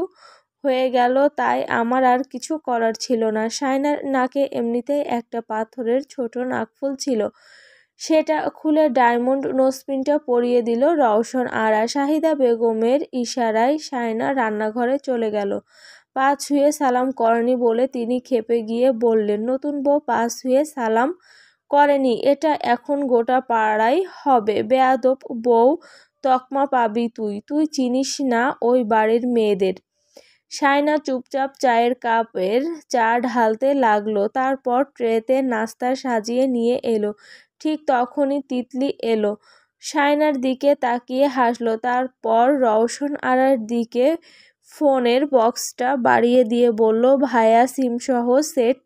হয়ে গেল, তাই আমার আর কিছু করার ছিল না। সায়নার নাকে এমনিতেই একটা পাথরের ছোট নাকফুল ছিল, সেটা খুলে ডায়মন্ড নোজপিনটা পরিয়ে দিল রওশন আরা। শাহিদা বেগমের ইশারায় সায়না রান্নাঘরে চলে গেল। পা ছুঁয়ে সালাম করেনি বলে তিনি ক্ষেপে গিয়ে বললেন, নতুন বউ পা ছুঁয়ে সালাম করেনি, এটা এখন গোটা পাড়ায় হবে। বেয়াদব বউ তকমা পাবি তুই চিনিস না ওই বাড়ির মেয়েদের। শায়না চুপচাপ চায়ের কাপের চা ঢালতে লাগলো, তারপর ট্রেতে নাস্তা সাজিয়ে নিয়ে এলো। ঠিক তখনই তিতলি এলো, শায়নার দিকে তাকিয়ে হাসলো, তারপর রওশন আরার দিকে ফোনের বক্সটা বাড়িয়ে দিয়ে বলল, ভাইয়া সিমসহ সেট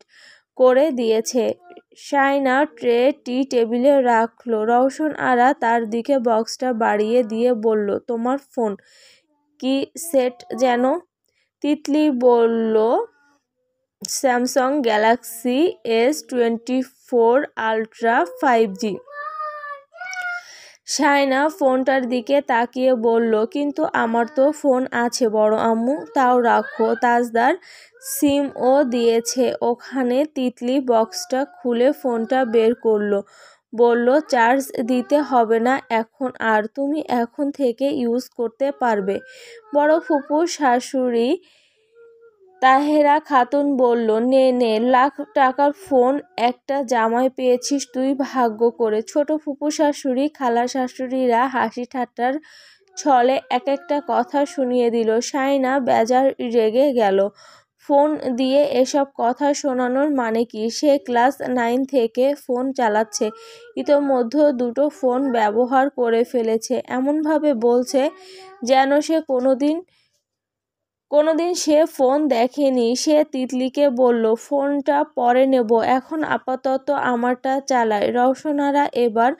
করে দিয়েছে। শায়না ট্রেটি টেবিলে রাখলো। রওশন আরা তার দিকে বক্সটা বাড়িয়ে দিয়ে বলল, তোমার ফোন কি সেট যেন? তিতলি বলল, Samsung Galaxy S24 ultra 5G। Shayna ফোনটার দিকে তাকিয়ে বলল, কিন্তু আমার তো ফোন আছে বড় আম্মু, তাও রাখো। তাজদার সিমও দিয়েছে ওখানে। তিতলি বক্সটা খুলে ফোনটা বের করলো, বলল, চার্জ দিতে হবে না এখন আর, তুমি এখন থেকে ইউজ করতে পারবে। বড় ফুপুর শাশুড়ি তাহেরা খাতুন বলল, নে নে, লাখ টাকার ফোন একটা জামাই পেয়েছিস তুই ভাগ্য করে। ছোট ফুপু শাশুড়ি খালা শাশুড়িরা হাসি ঠাট্টার ছলে এক একটা কথা শুনিয়ে দিল। শায়না বেজায় রেগে গেল। ফোন দিয়ে এসব কথা শোনানোর মানে কি? সে ক্লাস 9 থেকে ফোন চালাচ্ছে, ইতোমধ্যে 2টো ফোন ব্যবহার করে ফেলেছে। এমনভাবে বলছে যেন সে কোনোদিন সে ফোন দেখেনি। সে তিতলিকে বলল, ফোনটা পরে নেব, এখন আপাতত আমারটা চালাই। রওশন আরা এবার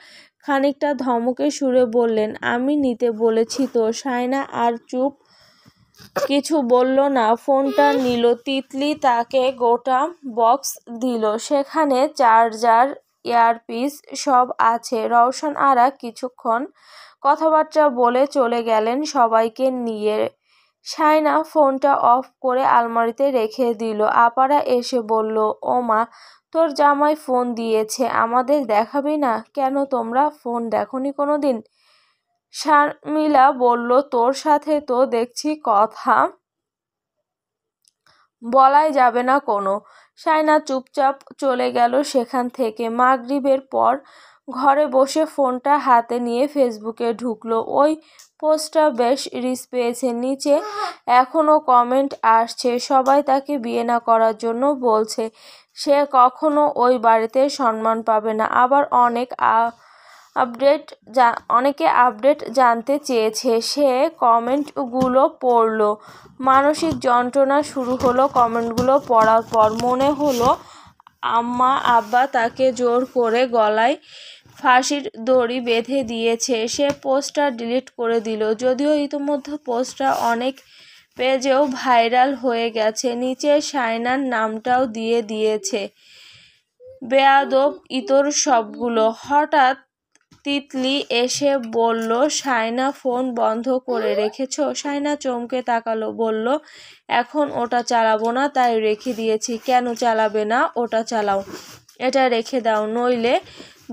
খানিকটা ধমকে সুরে বললেন, আমি নিতে বলেছি তো। শায়না আর চুপ, কিছু বলল না, ফোনটা নিল। তিতলি তাকে গোটা বক্স দিল, সেখানে চার্জার ইয়ারপিস সব আছে। রওশন আরা কিছুক্ষণ কথাবার্তা বলে চলে গেলেন সবাইকে নিয়ে। শায়না ফোনটা অফ করে আলমারিতে রেখে দিল। আপারা এসে বলল, ও মা, তোর জামাই ফোন দিয়েছে, আমাদের দেখাবি না কেন? তোমরা ফোন দেখোনি কোনোদিন? শারমিলা বলল, তোর সাথে তো দেখছি কথা বলাই যাবে না কোনো। শায়না চুপচাপ চলে গেল সেখান থেকে। মাগরিবের পর ঘরে বসে ফোনটা হাতে নিয়ে ফেসবুকে ঢুকলো। ওই পোস্টটা বেশ রিচ পেয়েছে। নিচে এখনো কমেন্ট আসছে, সবাই তাকে বিয়ে না করার জন্য বলছে। সে কখনো ওই বাড়িতে সম্মান পাবে না। আবার অনেকে আপডেট জানতে চেয়েছে। সে কমেন্টগুলো পড়লো, মানসিক যন্ত্রণা শুরু হলো। কমেন্টগুলো পড়ার পর মনে হলো আম্মা আব্বা তাকে জোর করে গলায় ফাঁসির দড়ি বেঁধে দিয়েছে। সে পোস্টটা ডিলিট করে দিল, যদিও ইতিমধ্যে পোস্টটা অনেক পেজেও ভাইরাল হয়ে গেছে। নিচে শায়নার নামটাও দিয়ে দিয়েছে। বেয়াদব ইতর সবগুলো। হঠাৎ তিতলি এসে বলল, শায়না ফোন বন্ধ করে রেখেছ? শায়না চমকে তাকালো, বলল, এখন ওটা চালাবো না তাই রেখে দিয়েছি। কেন চালাবে না? ওটা চালাও, এটা রেখে দাও, নইলে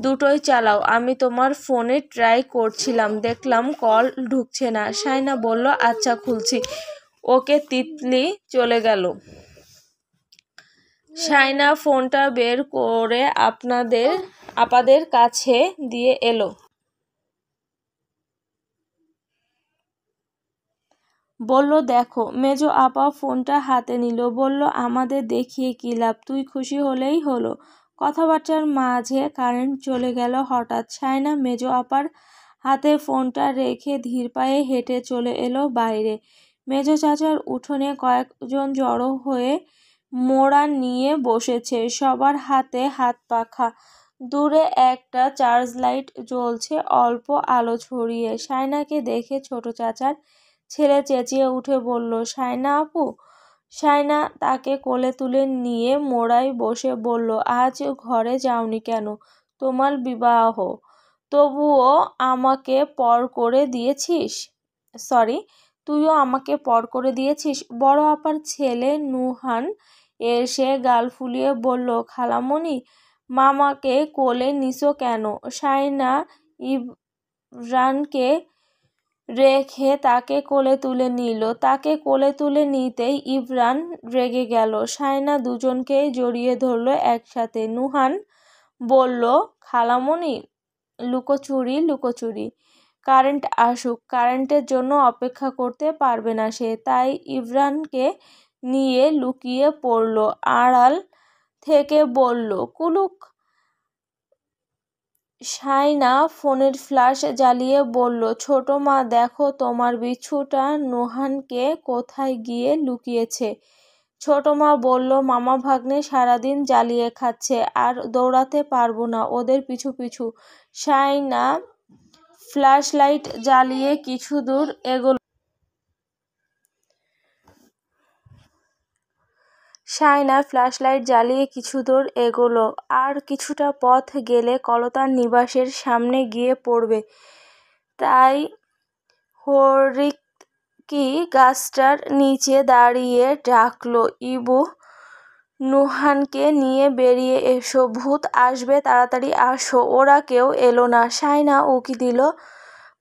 দুটোই চালাও। আমি তোমার ফোনে ট্রাই করছিলাম, দেখলাম কল ঢুকছে না। শায়না বলল, আচ্ছা খুলছি। ওকে। তিতলি চলে গেল। শায়না ফোনটা বের করে আপাদের কাছে দিয়ে এলো। বলল, দেখো। মেজো আপা ফোনটা হাতে নিল, বলল, আমাদের দেখিয়ে কি লাভ, তুই খুশি হলেই হলো। কথাবার্তার মাঝে কারেন্ট চলে গেল হঠাৎ। শায়না মেজো আপার হাতে ফোনটা রেখে ধীর পায়ে হেঁটে চলে এলো বাইরে। মেজো চাচার উঠোনে কয়েকজন জড়ো হয়ে মোড়া নিয়ে বসেছে, সবার হাতে হাত পাখা। দূরে একটা চার্জ লাইট জ্বলছে অল্প আলো ছড়িয়ে। শায়নাকে দেখে ছোট চাচার ছেলে চেঁচিয়ে উঠে বলল, শায়না আপু। শায়না তাকে কোলে তুলে নিয়ে মোড়ায় বসে বলল, আজ ঘরে যাওনি কেন? তোমার বিবাহ, তবুও আমাকে পর করে দিয়েছিস। সরি, তুইও আমাকে পর করে দিয়েছিস। বড় আপার ছেলে নুহান এসে গাল ফুলিয়ে বলল, খালামণি, মামাকে কোলে নিছো কেন? শায়না ইমরানকে রেখে তাকে কোলে তুলে নিল। তাকে কোলে তুলে নিতেই ইমরান রেগে গেল। শায়না দুজনকেই জড়িয়ে ধরল একসাথে। নুহান বলল, খালামণি, লুকোচুরি লুকোচুরি। কারেন্ট আসুক। কারেন্টের জন্য অপেক্ষা করতে পারবে না সে। তাই ইমরানকে নিয়ে লুকিয়ে পড়ল, আড়াল থেকে বলল, কুলুক। শাইনা ফোনের ফ্ল্যাশ জ্বালিয়ে বলল, ছোট মা দেখো তোমার বিচ্ছুটা নুহানকে কোথায় গিয়ে লুকিয়েছে। ছোট মা বলল, মামা ভাগ্নে সারাদিন জ্বালিয়ে খাচ্ছে, আর দৌড়াতে পারবো না ওদের পিছু পিছু। শাইনা ফ্ল্যাশ লাইট জ্বালিয়ে কিছু দূর এগোলো। আর কিছুটা পথ গেলে কলতার নিবাসের সামনে গিয়ে পড়বে। তাই হরিকি গাছটার নিচে দাঁড়িয়ে ডাকলো, ইবু, নুহানকে নিয়ে বেরিয়ে এসো, ভূত আসবে, তাড়াতাড়ি আসো। ওরা কেউ এলো না। শাইনা উকি দিল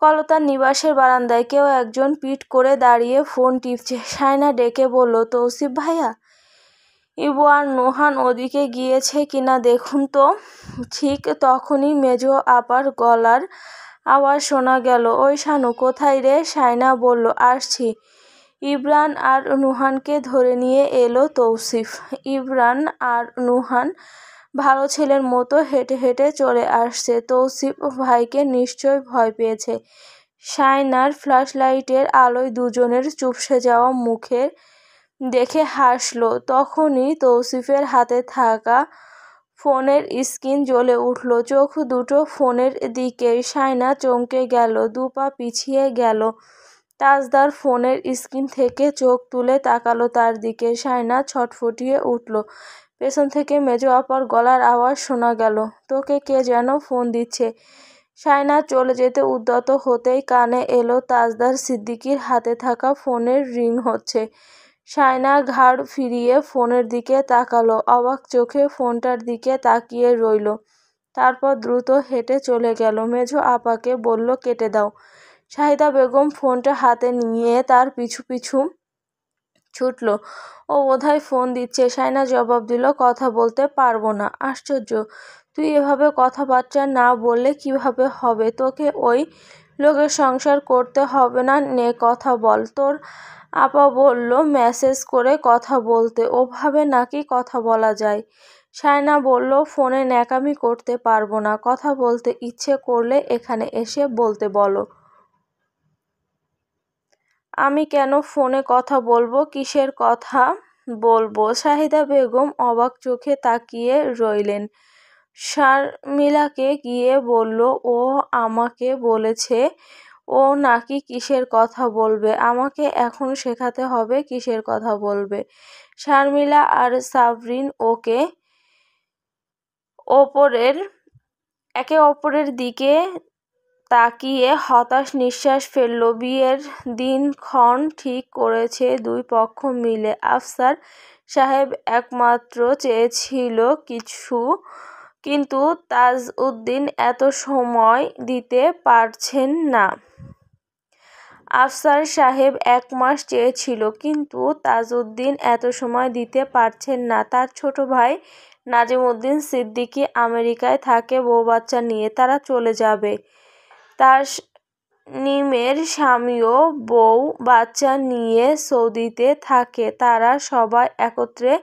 কলতার নিবাসের বারান্দায়। কেউ একজন পিঠ করে দাঁড়িয়ে ফোন টিপছে। শাইনা ডেকে বলল, তৌসিফ ভাইয়া, ইবু আর নুহান ওদিকে গিয়েছে কিনা দেখুন তো। ঠিক তখনই মেজো আপার গলার আওয়াজ শোনা গেল, ওই শানু, কোথায় রে? শাইনা বলল, আসছি। ইমরান আর নুহানকে ধরে নিয়ে এলো তৌসিফ। ইমরান আর নুহান ভালো ছেলের মতো হেঁটে হেঁটে চলে আসছে। তৌসিফ ভাইকে নিশ্চয় ভয় পেয়েছে। শাইনার ফ্ল্যাশ লাইটের আলোয় দুজনের চুপসে যাওয়া মুখের দেখে হাসলো। তখনই তৌসিফের হাতে থাকা ফোনের স্ক্রিন জ্বলে উঠল। চোখ দুটো ফোনের দিকে। শাইনা চমকে গেল, দুপা পিছিয়ে গেল। তাজদার ফোনের স্ক্রিন থেকে চোখ তুলে তাকালো তার দিকে। শাইনা ছটফটিয়ে উঠল। পেছন থেকে মেজো আপার গলার আওয়াজ শোনা গেল, তোকে কে যেন ফোন দিচ্ছে। শাইনা চলে যেতে উদ্যত হতেই কানে এলো তাজদার সিদ্দিকীর হাতে থাকা ফোনের রিং হচ্ছে। শাইনা ঘাড় ফিরিয়ে ফোনের দিকে তাকালো, অবাক চোখে ফোনটার দিকে তাকিয়ে রইল। তারপর দ্রুত হেঁটে চলে গেল। মেজো আপাকে বলল, কেটে দাও। শাহিদা বেগম ফোনটা হাতে নিয়ে তার পিছু পিছু ছুটল। ও বোধহয় ফোন দিচ্ছে। শাইনা জবাব দিল, কথা বলতে পারবো না। আশ্চর্য, তুই এভাবে কথাবার্তা না বললে কিভাবে হবে? তোকে ওই লোকের সংসার করতে হবে না, নে কথা বল। তোর আপা বলল মেসেজ করে কথা বলতে, ওভাবে নাকি কথা বলা যায়? শাইনা বলল, ফোনে ন্যাকামি করতে পারবো না, কথা বলতে ইচ্ছে করলে এখানে এসে বলতে বলো। আমি কেন ফোনে কথা বলবো? কিসের কথা বলবো? শাহিদা বেগম অবাক চোখে তাকিয়ে রইলেন। শারমিলাকে গিয়ে বলল, ও আমাকে বলেছে ও নাকি কিসের কথা বলবে। আমাকে এখন শেখাতে হবে কিসের কথা বলবে। শারমিলা আর সাবরিন একে অপরের দিকে তাকিয়ে হতাশ নিঃশ্বাস ফেলল। বিয়ের দিনক্ষণ ঠিক করেছে দুই পক্ষ মিলে। আফসার সাহেব একমাত্র চেয়েছিল কিন্তু তাজউদ্দিন এত সময় দিতে পারছেন না। আফসার সাহেব 1 মাস চেয়েছিল, কিন্তু তাজউদ্দিন এত সময় দিতে পারছেন না। তার ছোট ভাই নাজিমউদ্দিন সিদ্দিকী আমেরিকায় থাকে বউ বাচ্চা নিয়ে। তারা চলে যাবে। তাসনিমের স্বামীও বউ বাচ্চা নিয়ে সৌদিতে থাকে। তারা সবাই একত্রে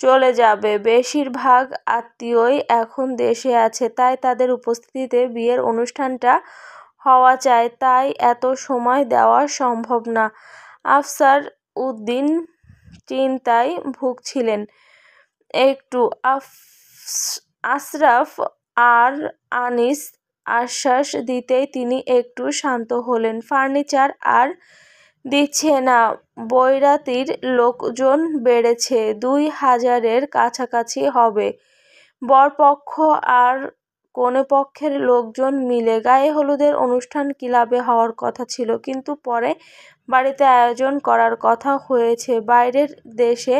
চলে যাবে। বেশিরভাগ আত্মীয়ই এখন দেশে আছে, তাই তাদের উপস্থিতিতে বিয়ের অনুষ্ঠানটা হওয়া চাই। তাই এত সময় দেওয়া সম্ভব না। আফসার উদ্দিন চিন্তায় ভুগছিলেন একটু। আশরাফ আর আনিস আশ্বাস দিতেই তিনি একটু শান্ত হলেন। ফার্নিচার আর দিচ্ছে না। বৈরাতির লোকজন বেড়েছে, 2000-এর কাছাকাছি হবে। বরপক্ষ আর কনেপক্ষের লোকজন মিলে। গায়ে হলুদের অনুষ্ঠান ক্লাবে হওয়ার কথা ছিল, কিন্তু পরে বাড়িতে আয়োজন করার কথা হয়েছে। বাইরের দেশে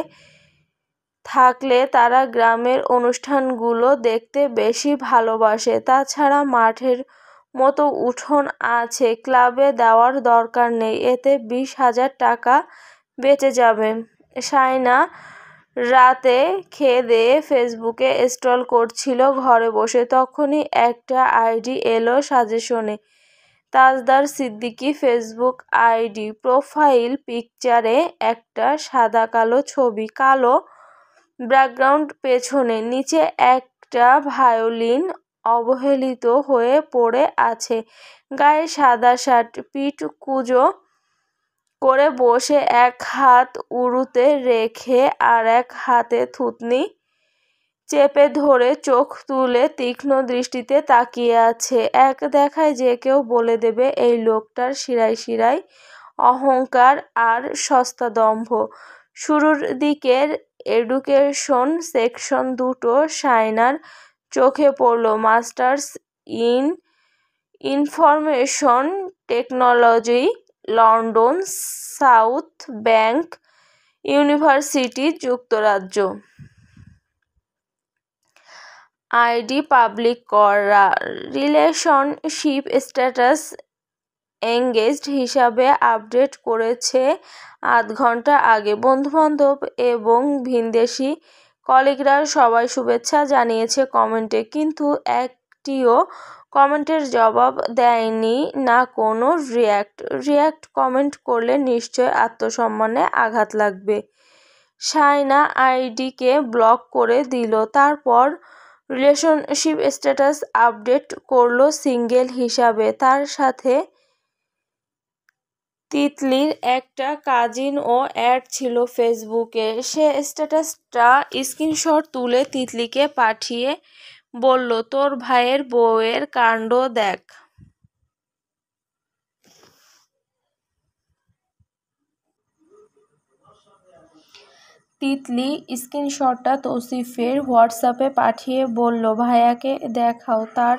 থাকলে তারা গ্রামের অনুষ্ঠানগুলো দেখতে বেশি ভালোবাসে। তাছাড়া মাঠের মতো উঠোন আছে, ক্লাবে দেওয়ার দরকার নেই, এতে 20,000 টাকা বেঁচে যাবে। শাইনা রাতে খেয়েদেয়ে ফেসবুকে স্ক্রল করছিল ঘরে বসে। তখনই একটা আইডি এলো সাজেশনে। তাজদার সিদ্দিকী ফেসবুক আইডি প্রোফাইল পিকচারে একটা সাদা কালো ছবি, কালো ব্যাকগ্রাউন্ড, পেছনে নিচে একটা ভায়োলিন অবহেলিত হয়ে পড়ে আছে। গায়ে সাদা শার্ট, পিঠ কুঁজো করে বসে, এক হাত উরুতে রেখে আর এক হাতে থুতনি চেপে ধরে চোখ তুলে তীক্ষ্ণ দৃষ্টিতে তাকিয়ে আছে। এক দেখায় যে কেউ বলে দেবে এই লোকটার শিরায় শিরায় অহংকার আর সস্তা দম্ভ। শুরুর দিকের এডুকেশন সেকশন দুটো শায়নার চোখে পড়ল। Masters in information technology, London south bank university, যুক্তরাজ্য। আইডি পাবলিক করা, রিলেশনশিপ স্ট্যাটাস এঙ্গেজড হিসাবে আপডেট করেছে আধ ঘন্টা আগে। বন্ধুবান্ধব এবং ভিনদেশি কলিগরা সবাই শুভেচ্ছা জানিয়েছে কমেন্টে, কিন্তু একটিও কমেন্টের জবাব দেয়নি, না কোনো রিয়্যাক্ট। কমেন্ট করলে নিশ্চয় আত্মসম্মানে আঘাত লাগবে। শায়না আইডিকে ব্লক করে দিল, তারপর রিলেশনশিপ স্ট্যাটাস আপডেট করলো সিঙ্গেল হিসাবে। তার সাথে তিতলির একটা কাজিনও অ্যাড ছিল ফেসবুকে। সে স্ট্যাটাসটা স্ক্রিনশট তুলে তিতলিকে পাঠিয়ে বলল, তোর ভাইয়ের বউয়ের কাণ্ড দেখ। তিতলি স্ক্রিনশটটা তৌসিফের হোয়াটসঅ্যাপে পাঠিয়ে বলল, ভাইয়াকে দেখাও। তার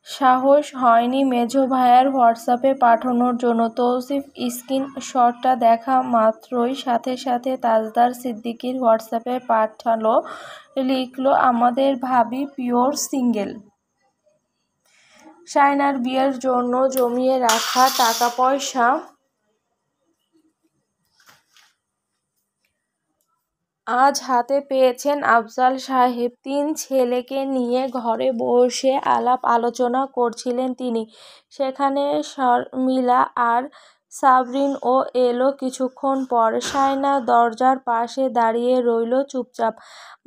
সাহস হয়নি মেজো ভাইয়ার হোয়াটসঅ্যাপে পাঠানোর জন্য। তৌসিফ স্ক্রিনশটটা দেখা মাত্রই সাথে সাথে তাজদার সিদ্দিকীর হোয়াটসঅ্যাপে পাঠালো, লিখলো, আমাদের ভাবি পিওর সিঙ্গেল। শায়নার বিয়ের জন্য জমিয়ে রাখা টাকা পয়সা আজ হাতে পেয়েছেন আফজাল সাহেব। 3 ছেলেকে নিয়ে ঘরে বসে আলাপ আলোচনা করছিলেন তিনি। সেখানে শর্মিলা আর সাবরিনও এলো কিছুক্ষণ পর। শায়না দরজার পাশে দাঁড়িয়ে রইল চুপচাপ।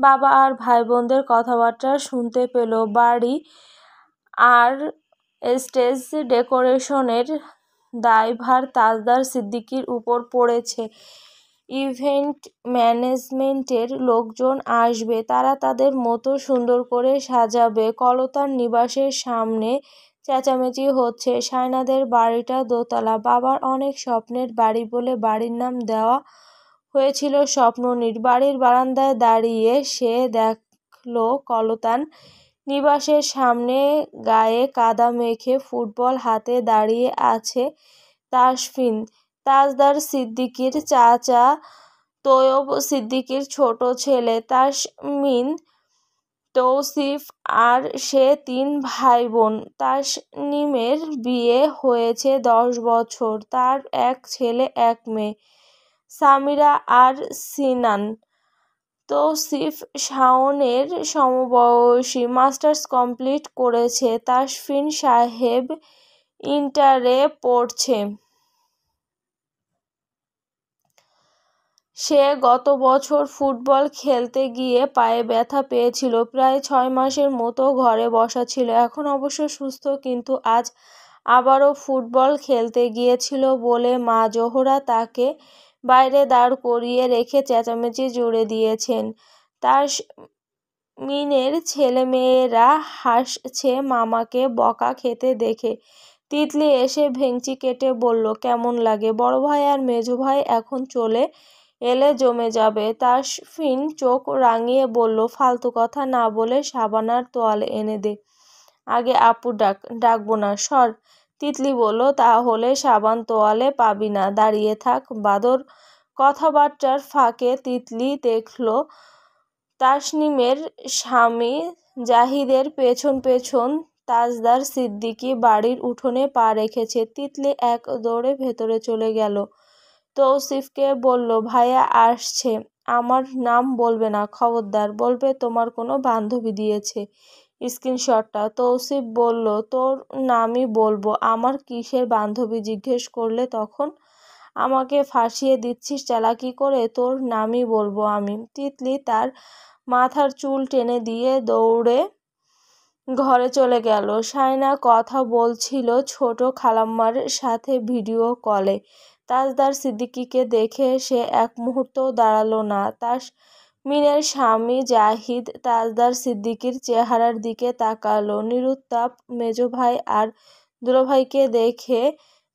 বাবা আর ভাই বোনদের কথাবার্তা শুনতে পেল। বাড়ি আর স্টেজ ডেকোরেশনের দায়ভার তাজদার সিদ্দিকীর উপর পড়েছে। ইভেন্ট ম্যানেজমেন্টের লোকজন আসবে, তারা তাদের মতো সুন্দর করে সাজাবে। কলতান নিবাসের সামনে চেঁচামেচি হচ্ছে। শায়নাদের বাড়িটা দোতলা, বাবার অনেক স্বপ্নের বাড়ি বলে বাড়ির নাম দেওয়া হয়েছিল স্বপ্ননীড়। বাড়ির বারান্দায় দাঁড়িয়ে সে দেখল কলতান নিবাসের সামনে গায়ে কাদা মেখে ফুটবল হাতে দাঁড়িয়ে আছে তাসফিন, তাজদার সিদ্দিকীর চাচা তৈয়ব সিদ্দিকীর ছোট ছেলে। তাসমিন, তৌসিফ আর সে 3 ভাই বোন। তাসনিমের বিয়ে হয়েছে 10 বছর, তার এক ছেলে এক মেয়ে, সামিরা আর সিনান। তৌসিফ শাওনের সমবয়সী, মাস্টার্স কমপ্লিট করেছে। তাসফিন সাহেব ইন্টারে পড়ছে। সে গত বছর ফুটবল খেলতে গিয়ে পায়ে ব্যথা পেয়েছিল, প্রায় 6 মাসের মতো ঘরে বসা ছিল। এখন অবশ্য সুস্থ, কিন্তু আজ আবারও ফুটবল খেলতে গিয়েছিল বলে মা জোহরা তাকে বাইরে দাঁড় করিয়ে রেখে চেঁচামেচি জুড়ে দিয়েছেন। তাসমিনের ছেলেমেয়েরা হাসছে মামাকে বকা খেতে দেখে। তিতলি এসে ভেংচি কেটে বলল, কেমন লাগে? বড় ভাই আর মেজো ভাই এখন চলে এলে জমে যাবে। তাসফিন চোখ রাঙিয়ে বলল, ফালতু কথা না বলে সাবানার তোয়াল এনে দে। আগে আপু ডাকবো না, সর। তিতলি বলল, তাহলে সাবান তোয়ালে পাবি না, দাঁড়িয়ে থাক। বাদর কথাবার্তার ফাঁকে তিতলি দেখল তাসনিমের স্বামী জাহিদের পেছন পেছন তাজদার সিদ্দিকী বাড়ির উঠোনে পা রেখেছে। তিতলি এক দৌড়ে ভেতরে চলে গেল। তৌসিফকে বলল, ভাইয়া আসছে, আমার নাম বলবে না, খবরদার। বলবে তোমার কোনো বান্ধবী দিয়েছে। স্ক্রিনশটটা। তৌসিফ বলল, তোর নামই বলবো। আমার কিসের বান্ধবী জিজ্ঞেস করলে তখন? আমাকে ফাঁসিয়ে দিচ্ছিস চালাকি করে? তোর নামই বলবো আমি। তিতলি তার মাথার চুল টেনে দিয়ে দৌড়ে ঘরে চলে গেল। সায়না কথা বলছিল ছোট খালাম্মার সাথে ভিডিও কলে। তাজদার সিদ্দিকীকে দেখে সে এক মুহূর্তও দাঁড়ালো না। তাসমিনের স্বামী জাহিদ তাজদার সিদ্দিকীর চেহারার দিকে তাকালো। নিরুত্তাপ মেজো ভাই আর দুলাভাইকে দেখে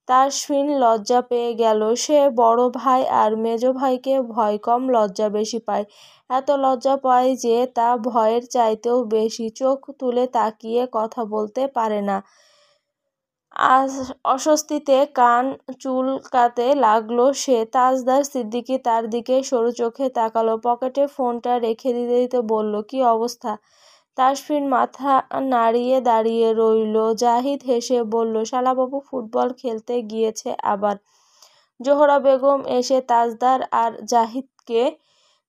তাসমিন লজ্জা পেয়ে গেল। সে বড় ভাই আর মেজো ভাইকে ভয় কম, লজ্জা বেশি পায়। এত লজ্জা পায় যে তা ভয়ের চাইতেও বেশি। চোখ তুলে তাকিয়ে কথা বলতে পারে না। অস্বস্তিতে কান চুলকাতে লাগলো সে। তাজদার সিদ্দিকী তার দিকে সরু চোখে তাকালো। পকেটে ফোনটা রেখে দিতে দিতে বলল, কি অবস্থা? তাসফিন মাথা নাড়িয়ে দাঁড়িয়ে রইল। জাহিদ হেসে বলল, শালাবাবু ফুটবল খেলতে গিয়েছে আবার। জোহরা বেগম এসে তাজদার আর জাহিদকে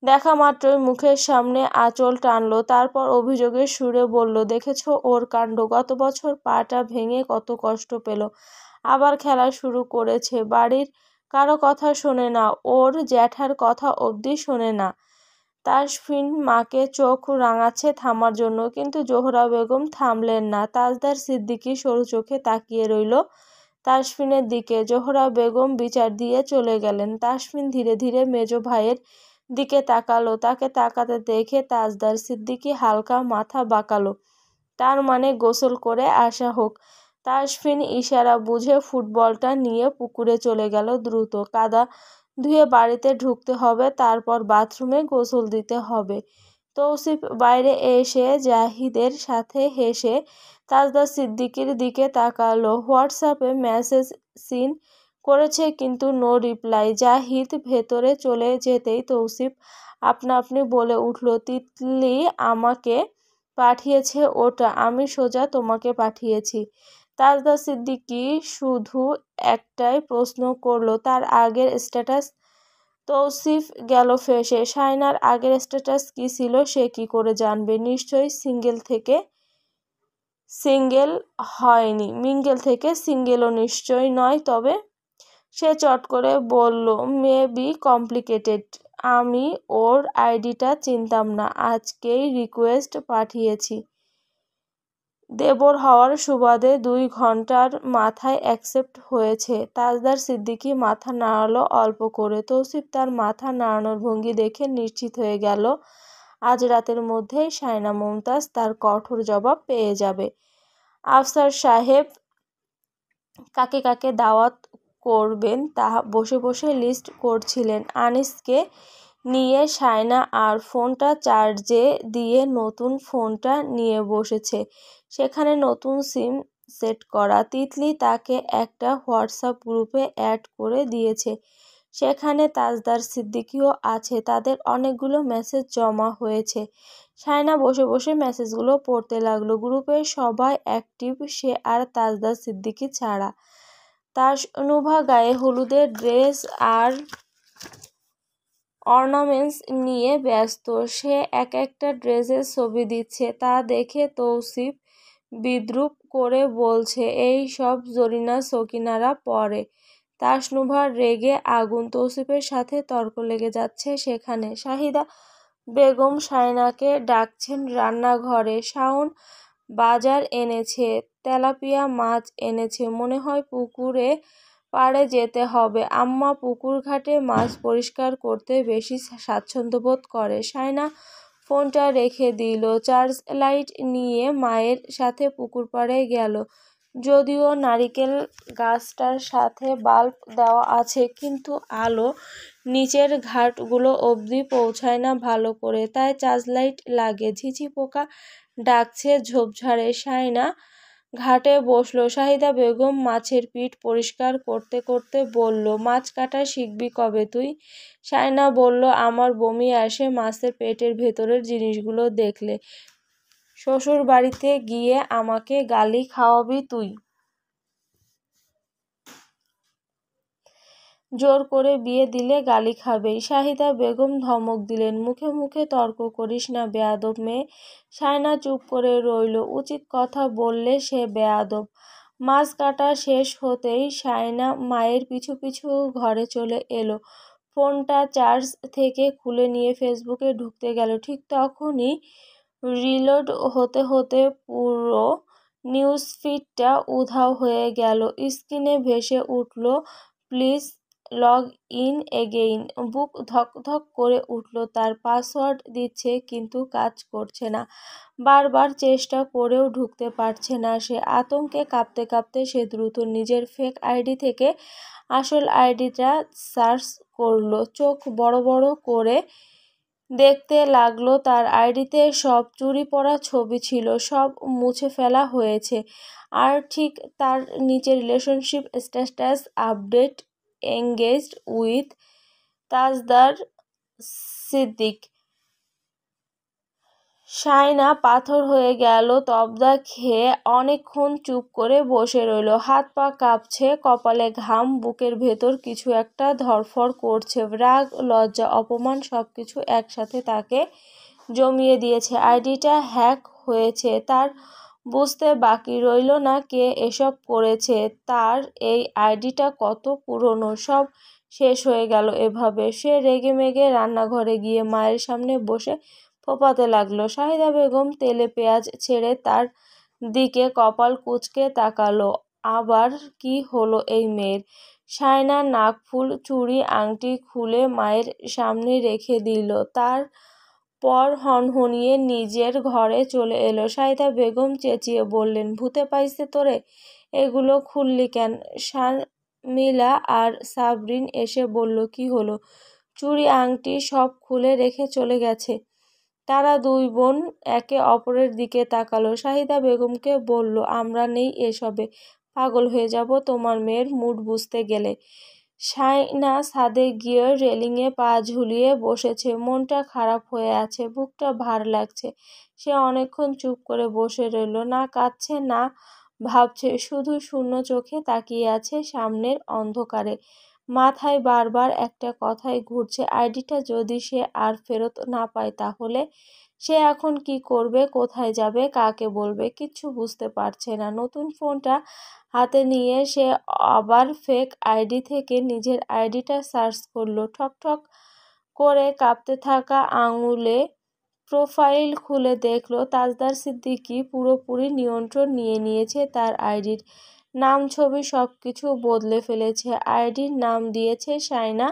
দেখা মাত্রই মুখের সামনে আঁচল টানল। তারপর অভিযোগের সুরে বলল, দেখেছো ওর কাণ্ড? গত বছর পাটা ভেঙে কত কষ্ট পেল, আবার খেলা শুরু করেছে। বাড়ির কারো কথা শোনে না, ওর জ্যাঠার কথা অবধি শোনে না। তাসফিন মাকে চোখ রাঙাচ্ছে থামার জন্য, কিন্তু জোহরা বেগম থামলেন না। তাজদার সিদ্দিকী সরু চোখে তাকিয়ে রইল তাসফিনের দিকে। জোহরা বেগম বিচার দিয়ে চলে গেলেন। তাসফিন ধীরে ধীরে মেজো ভাইয়ের দিকে তাকালো। তাকে তাকাতে দেখে তাজদার সিদ্দিকী হালকা মাথা বাঁকালো। তার মানে গোসল করে আসা হোক। তাসফিন ইশারা বুঝে ফুটবলটা নিয়ে পুকুরে চলে গেল দ্রুত। কাদা ধুয়ে বাড়িতে ঢুকতে হবে, তারপর বাথরুমে গোসল দিতে হবে। তৌসিফ বাইরে এসে জাহিদের সাথে হেসে তাজদার সিদ্দিকীর দিকে তাকালো। হোয়াটসঅ্যাপে মেসেজ সিন করেছে কিন্তু নো রিপ্লাই। জাহিদ ভেতরে চলে যেতেই তৌসিফ আপনা আপনি বলে উঠল, তিতলি আমাকে পাঠিয়েছে ওটা, আমি সোজা তোমাকে পাঠিয়েছি। তাজদার সিদ্দিকী শুধু একটাই প্রশ্ন করলো, তার আগের স্ট্যাটাস? তৌসিফ গেল ফেঁসে। সায়নার আগের স্ট্যাটাস কি ছিল সে কি করে জানবে? নিশ্চয়ই সিঙ্গেল হয়নি। মিঙ্গেল থেকে সিঙ্গেলও নিশ্চয় নয়। তবে সে চট করে বলল, মে বি কমপ্লিকেটেড। আমি ওর আইডিটা চিনতাম না, আজকেই রিকোয়েস্ট পাঠিয়েছি। দেবর হওয়ার সুবাদে 2 ঘন্টার মাথায় অ্যাকসেপ্ট হয়েছে। তাজদার সিদ্দিকী মাথা নাড়ালো অল্প করে। তৌসিফ তার মাথা নাড়ানোর ভঙ্গি দেখে নিশ্চিত হয়ে গেল আজ রাতের মধ্যেই সায়না মুমতাজ তার কঠোর জবাব পেয়ে যাবে। আফসার সাহেব কাকে কাকে দাওয়াত করবেন তা বসে বসে লিস্ট করছিলেন। আনিসকে নিয়ে সায়না আর ফোনটা চার্জে দিয়ে নতুন ফোনটা নিয়ে বসেছে। সেখানে নতুন সিম সেট করা। তিতলি তাকে একটা হোয়াটসঅ্যাপ গ্রুপে অ্যাড করে দিয়েছে। সেখানে তাজদার সিদ্দিকীও আছে। তাদের অনেকগুলো মেসেজ জমা হয়েছে। সায়না বসে বসে মেসেজগুলো পড়তে লাগলো। গ্রুপে সবাই অ্যাক্টিভ, সে আর তাজদার সিদ্দিকী ছাড়া। তাসনুভা গায়ে হলুদের ড্রেস আর অর্নামেন্টস নিয়ে ব্যস্ত। সে এক একটা ড্রেসের ছবি দিচ্ছে। তা দেখে তৌসিফ বিদ্রূপ করে বলছে, এই সব জরিনা সকিনারা পরে। তাসনুভা রেগে আগুন। তৌসিফের সাথে তর্ক লেগে যাচ্ছে সেখানে। শাহিদা বেগম সায়নাকে ডাকছেন রান্নাঘরে। শাওন বাজার এনেছে, তেলাপিয়া মাছ এনেছে, মনে হয় পুকুরে পাড়ে যেতে হবে। আম্মা পুকুর ঘাটে মাছ পরিষ্কার করতে বেশি স্বাচ্ছন্দ্য বোধ করে। সায়না ফোনটা রেখে দিল। চার্জ লাইট নিয়ে মায়ের সাথে পুকুর পাড়ে গেল। যদিও নারিকেল গাছটার সাথে বাল্ব দেওয়া আছে, কিন্তু আলো নিচের ঘাটগুলো অবধি পৌঁছায় না ভালো করে, তাই চার্জ লাইট লাগে। ঝিঝি পোকা ডাকছে ঝোপঝাড়ে। সায়না ঘাটে বসলো। শাহিদা বেগম মাছের পিঠ পরিষ্কার করতে করতে বলল, মাছ কাটা শিখবি কবে তুই? সায়না বলল, আমার বমি আসে মাছের পেটের ভেতরের জিনিসগুলো দেখলে। শ্বশুর বাড়িতে গিয়ে আমাকে গালি খাওয়াবি তুই? জোর করে বিয়ে দিলে গালি খাবেই। শাহিদা বেগম ধমক দিলেন, মুখে মুখে তর্ক করিস না বেয়াদব মেয়ে। শায়না চুপ করে রইল। উচিত কথা বললে সে বেয়াদব। মাছ কাটা শেষ হতেই শায়না মায়ের পিছু পিছু ঘরে চলে এলো। ফোনটা চার্জ থেকে খুলে নিয়ে ফেসবুকে ঢুকতে গেল। ঠিক তখনই রিলোড হতে হতে পুরো নিউজ ফিডটা উধাও হয়ে গেল। স্ক্রিনে ভেসে উঠল, প্লিজ লগ ইন এগেইন। বুক ধক ধক করে উঠল তার। পাসওয়ার্ড দিচ্ছে কিন্তু কাজ করছে না। বারবার চেষ্টা করেও ঢুকতে পারছে না সে। আতঙ্কে কাঁপতে কাঁপতে সে দ্রুত নিজের ফেক আইডি থেকে আসল আইডিটা সার্চ করলো। চোখ বড় বড় করে দেখতে লাগলো। তার আইডিতে সব চুরি পড়া ছবি ছিল, সব মুছে ফেলা হয়েছে। আর ঠিক তার নিচে relationship status update, engaged with Tajdar Siddique. Shayna পাথর হয়ে গেল। তবদা খেয়ে অনেকক্ষণ চুপ করে বসে রইল। হাত পা কাঁপছে, কপালে ঘাম, বুকের ভেতর কিছু একটা ধড়ফড় করছে। রাগ, লজ্জা, অপমান সবকিছু একসাথে তাকে জমিয়ে দিয়েছে। আইডিটা হ্যাক হয়েছে তার। বুঝতে বাকি রইল না কে এসব করেছে। তার এই আইডিটা কত পুরনো, সব শেষ হয়ে গেল এভাবে। সে রেগেমেগে রান্নাঘরে গিয়ে মায়ের সামনে বসে ফোঁপাতে লাগলো। শাহিদা বেগম তেলে পেঁয়াজ ছেড়ে তার দিকে কপাল কুঁচকে তাকালো। আবার কি হলো এই মেয়ের? শায়না নাকফুল, চুড়ি, আংটি খুলে মায়ের সামনে রেখে দিল। তারপর হনহনিয়ে নিজের ঘরে চলে এলো। শাহিদা বেগম চেঁচিয়ে বললেন, ভূতে পাইছে তোরে? এগুলো খুললি কেন? শারমিলা আর সাবরিন এসে বলল, কি হলো? চুড়ি আংটি সব খুলে রেখে চলে গেছে। তারা দুই বোন একে অপরের দিকে তাকালো। শাহিদা বেগমকে বলল, আমরা নেই এসবে, পাগল হয়ে যাব তোমার মেয়ের মুড বুঝতে গেলে। শায়না ছাদে গিয়ে রেলিংয়ে পা ঝুলিয়ে বসেছে। মনটা খারাপ হয়ে আছে, বুকটা ভার লাগছে। সে অনেকক্ষণ চুপ করে বসে রইল। না কাঁদছে না ভাবছে, শুধু শূন্য চোখে তাকিয়ে আছে সামনের অন্ধকারে। মাথায় বারবার একটা কথাই ঘুরছে, আইডিটা যদি সে আর ফেরত না পায় তাহলে সে এখন কি করবে, কোথায় যাবে, কাকে বলবে, কিচ্ছু বুঝতে পারছে না। নতুন ফোনটা হাতে নিয়ে সে আবার ফেক আইডি থেকে নিজের আইডিটা সার্চ করলো। ঠক ঠক করে কাঁপতে থাকা আঙুলে প্রোফাইল খুলে দেখলো তাজদার সিদ্দিকী পুরোপুরি নিয়ন্ত্রণ নিয়ে নিয়েছে তার আইডির। নাম, ছবি সবকিছু বদলে ফেলেছে। আইডির নাম দিয়েছে শায়না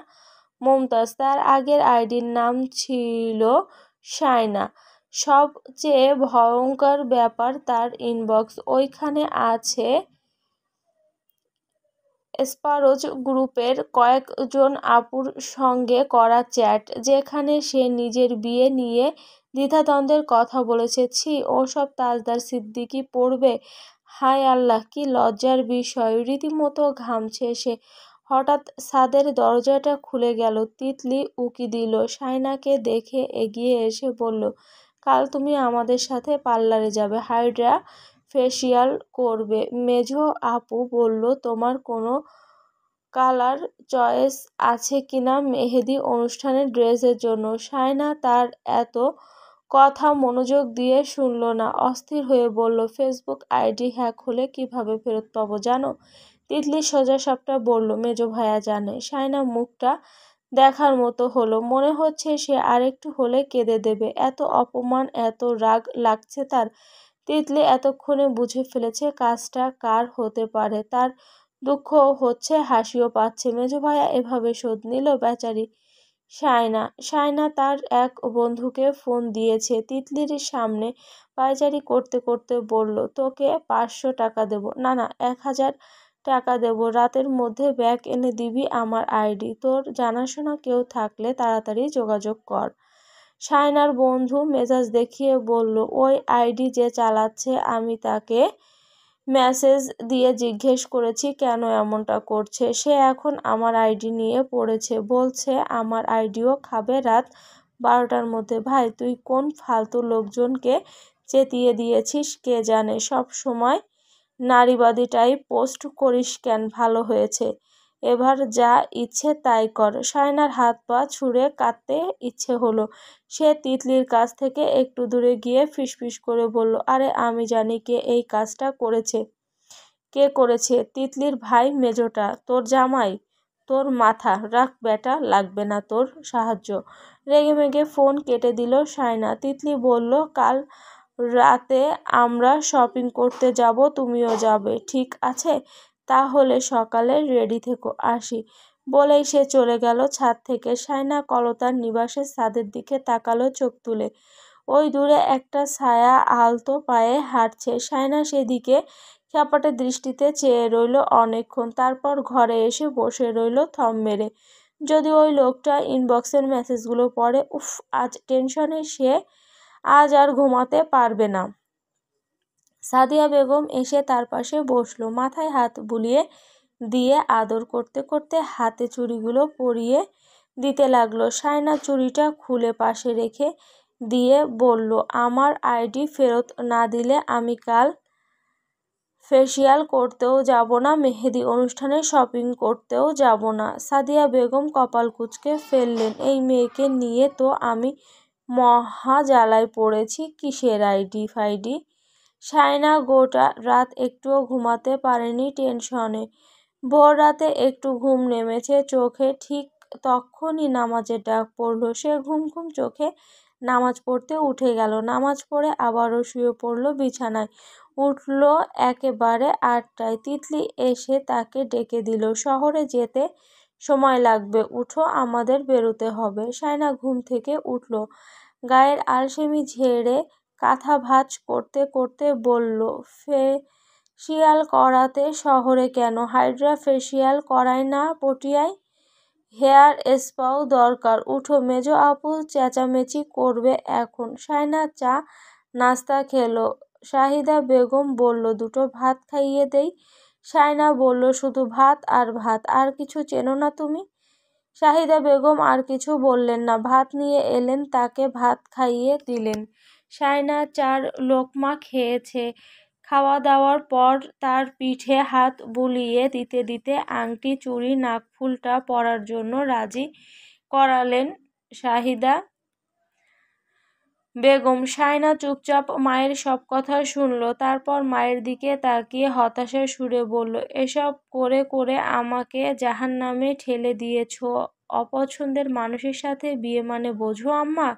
মমতাজ। তার আগের আইডির নাম ছিল শায়না। সবচেয়ে ভয়ঙ্কর ব্যাপার, তার ইনবক্স, ওইখানে আছে স্পারোজ গ্রুপের কয়েকজন আপুর সঙ্গে করা চ্যাট, যেখানে সে নিজের বিয়ে নিয়ে দ্বিধাদ্বন্দ্বের কথা বলেছে। ছি, ওসব তাজদার সিদ্দিকী পড়বে? হায় আল্লাহ, কি লজ্জার বিষয়। রীতিমতো ঘামছে সে। হঠাৎ ছাদের দরজাটা খুলে গেল। তিতলি উঁকি দিল। শায়নাকে দেখে এগিয়ে এসে বলল, কাল তুমি আমাদের সাথে পার্লারে যাবে, হাইড্রা ফেসিয়াল করবে। মেজো আপু বলল, তোমার কোনো কালার চয়েস আছে কিনা মেহেদি অনুষ্ঠানের ড্রেসের জন্য? শায়না তার এত কথা মনোযোগ দিয়ে শুনল না। অস্থির হয়ে বলল, ফেসবুক আইডি হ্যাক হলে কিভাবে ফেরত পাবো জানো? তিতলি সোজাসাপটা বলল, মেজো ভাইয়া জানে। শায়না মুখটা দেখার মতো হলো। মনে হচ্ছে সে আরেকটু হলে কেঁদে দেবে। এত অপমান, এত রাগ লাগছে তার। তিতলি এতক্ষণে বুঝে ফেলেছে কাজটা কার হতে পারে। তার দুঃখও হচ্ছে, হাসিও পাচ্ছে। মেজো ভাইয়া এভাবে শোধ নিল বেচারি শায়না তার এক বন্ধুকে ফোন দিয়েছে। তিতলির সামনে পায়চারি করতে করতে বলল, তোকে 500 টাকা দেব। না না, 1000 টাকা দেব। রাতের মধ্যে ব্যাগ এনে দিবি আমার আইডি। তোর জানাশোনা কেউ থাকলে তাড়াতাড়ি যোগাযোগ কর। শায়নার বন্ধু মেজাজ দেখিয়ে বলল, ওই আইডি যে চালাচ্ছে আমি তাকে মেসেজ দিয়ে জিজ্ঞেস করেছি কেন এমনটা করছে। সে এখন আমার আইডি নিয়ে পড়েছে, বলছে আমার আইডিও খাবে রাত 12টার মধ্যে। ভাই, তুই কোন ফালতু লোকজনকে চেতিয়ে দিয়েছিস কে জানে। সব সময় নারীবাদী টাইপ পোস্ট করিস কেন? ভালো হয়েছে এবার যা ইচ্ছে তাই কর। শায়নার হাত পা ছুঁড়ে কাটতে ইচ্ছে হলো। সে তিতলির কাছ থেকে একটু দূরে গিয়ে ফিসফিস করে বলল, আরে আমি জানি কে এই কাজটা করেছে। কে করেছে? তিতলির ভাই মেজোটা, তোর জামাই। তোর মাথা রাখ বেটা, লাগবে না তোর সাহায্য। রেগেমেগে ফোন কেটে দিল শায়না। তিতলি বলল, কাল রাতে আমরা শপিং করতে যাব, তুমিও যাবে, ঠিক আছে? তাহলে সকালে রেডি থেকো, আসি। বলেই সে চলে গেল ছাদ থেকে। শায়না কলতার নিবাসের ছাদের দিকে তাকালো চোখ তুলে। ওই দূরে একটা ছায়া আলতো পায়ে হাঁটছে। শায়না সেদিকে খ্যাপাটে দৃষ্টিতে চেয়ে রইল অনেকক্ষণ। তারপর ঘরে এসে বসে রইল থম মেরে। যদি ওই লোকটা ইনবক্সের মেসেজগুলো পড়ে, উফ, আজ টেনশনে সে আজ আর ঘুমাতে পারবে না। সাদিয়া বেগম এসে তার পাশে বসলো। মাথায় হাত বুলিয়ে দিয়ে আদর করতে করতে হাতে চুড়িগুলো পরিয়ে দিতে লাগলো। শায়না চুড়িটা খুলে পাশে রেখে দিয়ে বলল, আমার আইডি ফেরত না দিলে আমি কাল ফেসিয়াল করতেও যাব না, মেহেদি অনুষ্ঠানে শপিং করতেও যাব না। সাদিয়া বেগম কপাল কুঁচকে ফেললেন। এই মেয়েকে নিয়ে তো আমি মহা জ্বালায় পড়েছি। কিসের আইডি ফাইডি? শায়না গোটা রাত একটুও ঘুমাতে পারেনি টেনশনে। ভোর রাতে একটু ঘুম নেমেছে চোখে, ঠিক তখনই নামাজের ডাক পড়ল। সে ঘুম ঘুম চোখে নামাজ পড়তে উঠে গেল। নামাজ পড়ে আবারও শুয়ে পড়ল বিছানায়। উঠল একেবারে 8টায়। তিতলি এসে তাকে ডেকে দিল, শহরে যেতে সময় লাগবে, উঠো, আমাদের বেরোতে হবে। শায়না ঘুম থেকে উঠল, গায়ের আলসেমি ঝেড়ে কাঁথা ভাঁজ করতে করতে বলল, ফেসিয়াল করাতে শহরে কেন? হাইড্রা ফেসিয়াল করায় না পটিয়ায়? হেয়ার স্পাও দরকার, উঠো। মেজো আপু চেঁচামেচি করবে এখন। শায়না চা নাস্তা খেলো। শাহিদা বেগম বলল, দুটো ভাত খাইয়ে দেই। শায়না বলল, শুধু ভাত আর ভাত, আর কিছু চেনো না তুমি? শাহিদা বেগম আর কিছু বললেন না, ভাত নিয়ে এলেন, তাকে ভাত খাইয়ে দিলেন। শায়না 4 লোকমা খেয়েছে। খাওয়া দাওয়ার পর তার পিঠে হাত বুলিয়ে দিতে দিতে আংটি, চুড়ি, নাকফুলটা পরার জন্য রাজি করালেন শাহিদা বেগম। শায়না চুপচাপ মায়ের সব কথা শুনল। তারপর মায়ের দিকে তাকিয়ে হতাশার সুরে বলল, এসব করে করে আমাকে জাহান্নামে ঠেলে দিয়েছ। অপছন্দের মানুষের সাথে বিয়ে মানে বোঝো আম্মা?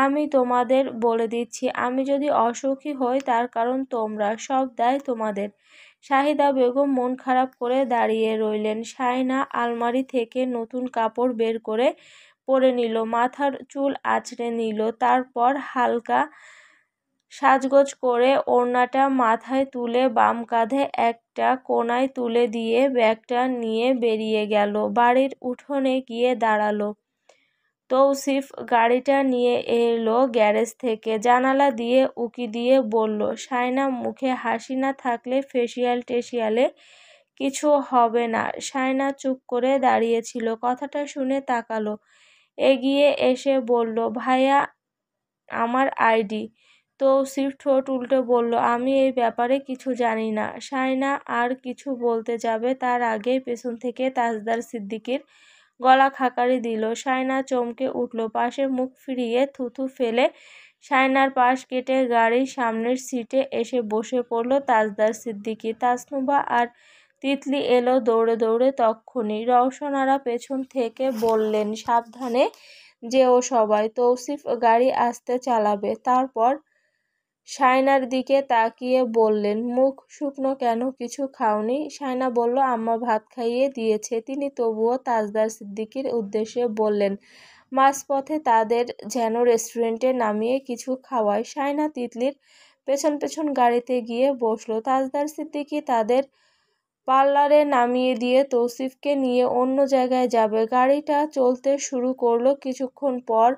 আমি তোমাদের বলে দিচ্ছি, আমি যদি অসুখী হই তার কারণ তোমরা, সব দায় তোমাদের। শাহিদা বেগম মন খারাপ করে দাঁড়িয়ে রইলেন। শায়না আলমারি থেকে নতুন কাপড় বের করে পরে নিল, মাথার চুল আঁচড়ে নিল, তারপর হালকা সাজগোজ করে ওড়নাটা মাথায় তুলে বাম কাঁধে একটা কোণায় তুলে দিয়ে ব্যাগটা নিয়ে বেরিয়ে গেল। বাড়ির উঠোনে গিয়ে দাঁড়ালো। তৌসিফ গাড়িটা নিয়ে এলো গ্যারেজ থেকে। জানালা দিয়ে উকি দিয়ে বলল, শায়না, মুখে হাসি না থাকলে ফেসিয়াল টেসিয়ালে কিছু হবে না। শায়না চুপ করে দাঁড়িয়েছিল। কথাটা শুনে তাকালো। এগিয়ে এসে বলল, ভাইয়া, আমার আইডি। তৌসিফ ঠোঁট উল্টে বলল, আমি এই ব্যাপারে কিছু জানি না। শায়না আর কিছু বলতে যাবে তার আগেই পেছন থেকে তাজদার সিদ্দিকীর গলা খাকারি দিল। শায়না চমকে উঠল, পাশে মুখ ফিরিয়ে থুথু ফেলে শায়নার পাশ কেটে গাড়ির সামনের সিটে এসে বসে পড়ল তাজদার সিদ্দিকী। তাসনুভা আর তিতলি এলো দৌড়ে দৌড়ে তক্ষুনি। রওশনারা পেছন থেকে বললেন, সাবধানে যেও সবাই, তৌসিফ গাড়ি আস্তে চালাবে। তারপর শায়নার দিকে তাকিয়ে বললেন, মুখ শুকনো কেন, কিছু খাওনি? শায়না বলল, আম্মা ভাত খাইয়ে দিয়েছে। তিনি তবুও তাজদার সিদ্দিকীর উদ্দেশ্যে বললেন, মাঝপথে তাদের যেন রেস্টুরেন্টে নামিয়ে কিছু খাওয়ায়। শায়না তিতলির পেছন পেছন গাড়িতে গিয়ে বসলো। তাজদার সিদ্দিকী তাদের পার্লারে নামিয়ে দিয়ে তৌসিফকে নিয়ে অন্য জায়গায় যাবে। গাড়িটা চলতে শুরু করলো। কিছুক্ষণ পর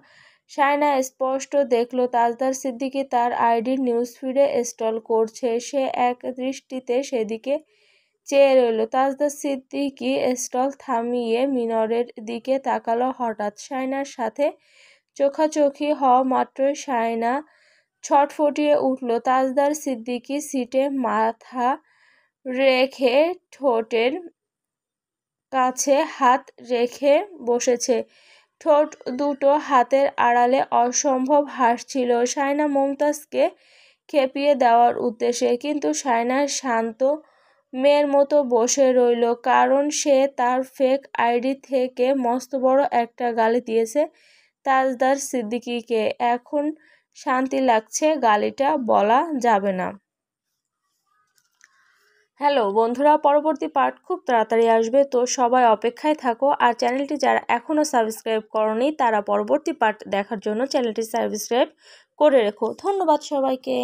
শায়না স্পষ্ট দেখল তাজদার সিদ্দিকী তার আইডির নিউজফিডে স্টল করছে। সে এক দৃষ্টিতে সেদিকে চেয়ে রইল। তাজদার সিদ্দিকী স্টল থামিয়ে মিনরের দিকে তাকালো। হঠাৎ শায়নার সাথে চোখাচোখি হওয়া মাত্রই শায়না ছটফটিয়ে উঠল। তাজদার সিদ্দিকী সিটে মাথা রেখে ঠোঁটের কাছে হাত রেখে বসেছে। ঠোঁট দুটো হাতের আড়ালে অসম্ভব হাসছিল শায়না মমতাজকে খেপিয়ে দেওয়ার উদ্দেশ্যে, কিন্তু শায়না শান্ত মেয়ের মতো বসে রইল, কারণ সে তার ফেক আইডি থেকে মস্ত বড় একটা গালি দিয়েছে তাজদার সিদ্দিকীকে। এখন শান্তি লাগছে, গালিটা বলা যাবে না। হ্যালো বন্ধুরা, পরবর্তী পার্ট খুব তাড়াতাড়ি আসবে, তো সবাই অপেক্ষায় থাকো। আর চ্যানেলটি যারা এখনও সাবস্ক্রাইব করনি তারা পরবর্তী পার্ট দেখার জন্য চ্যানেলটি সাবস্ক্রাইব করে রেখো। ধন্যবাদ সবাইকে।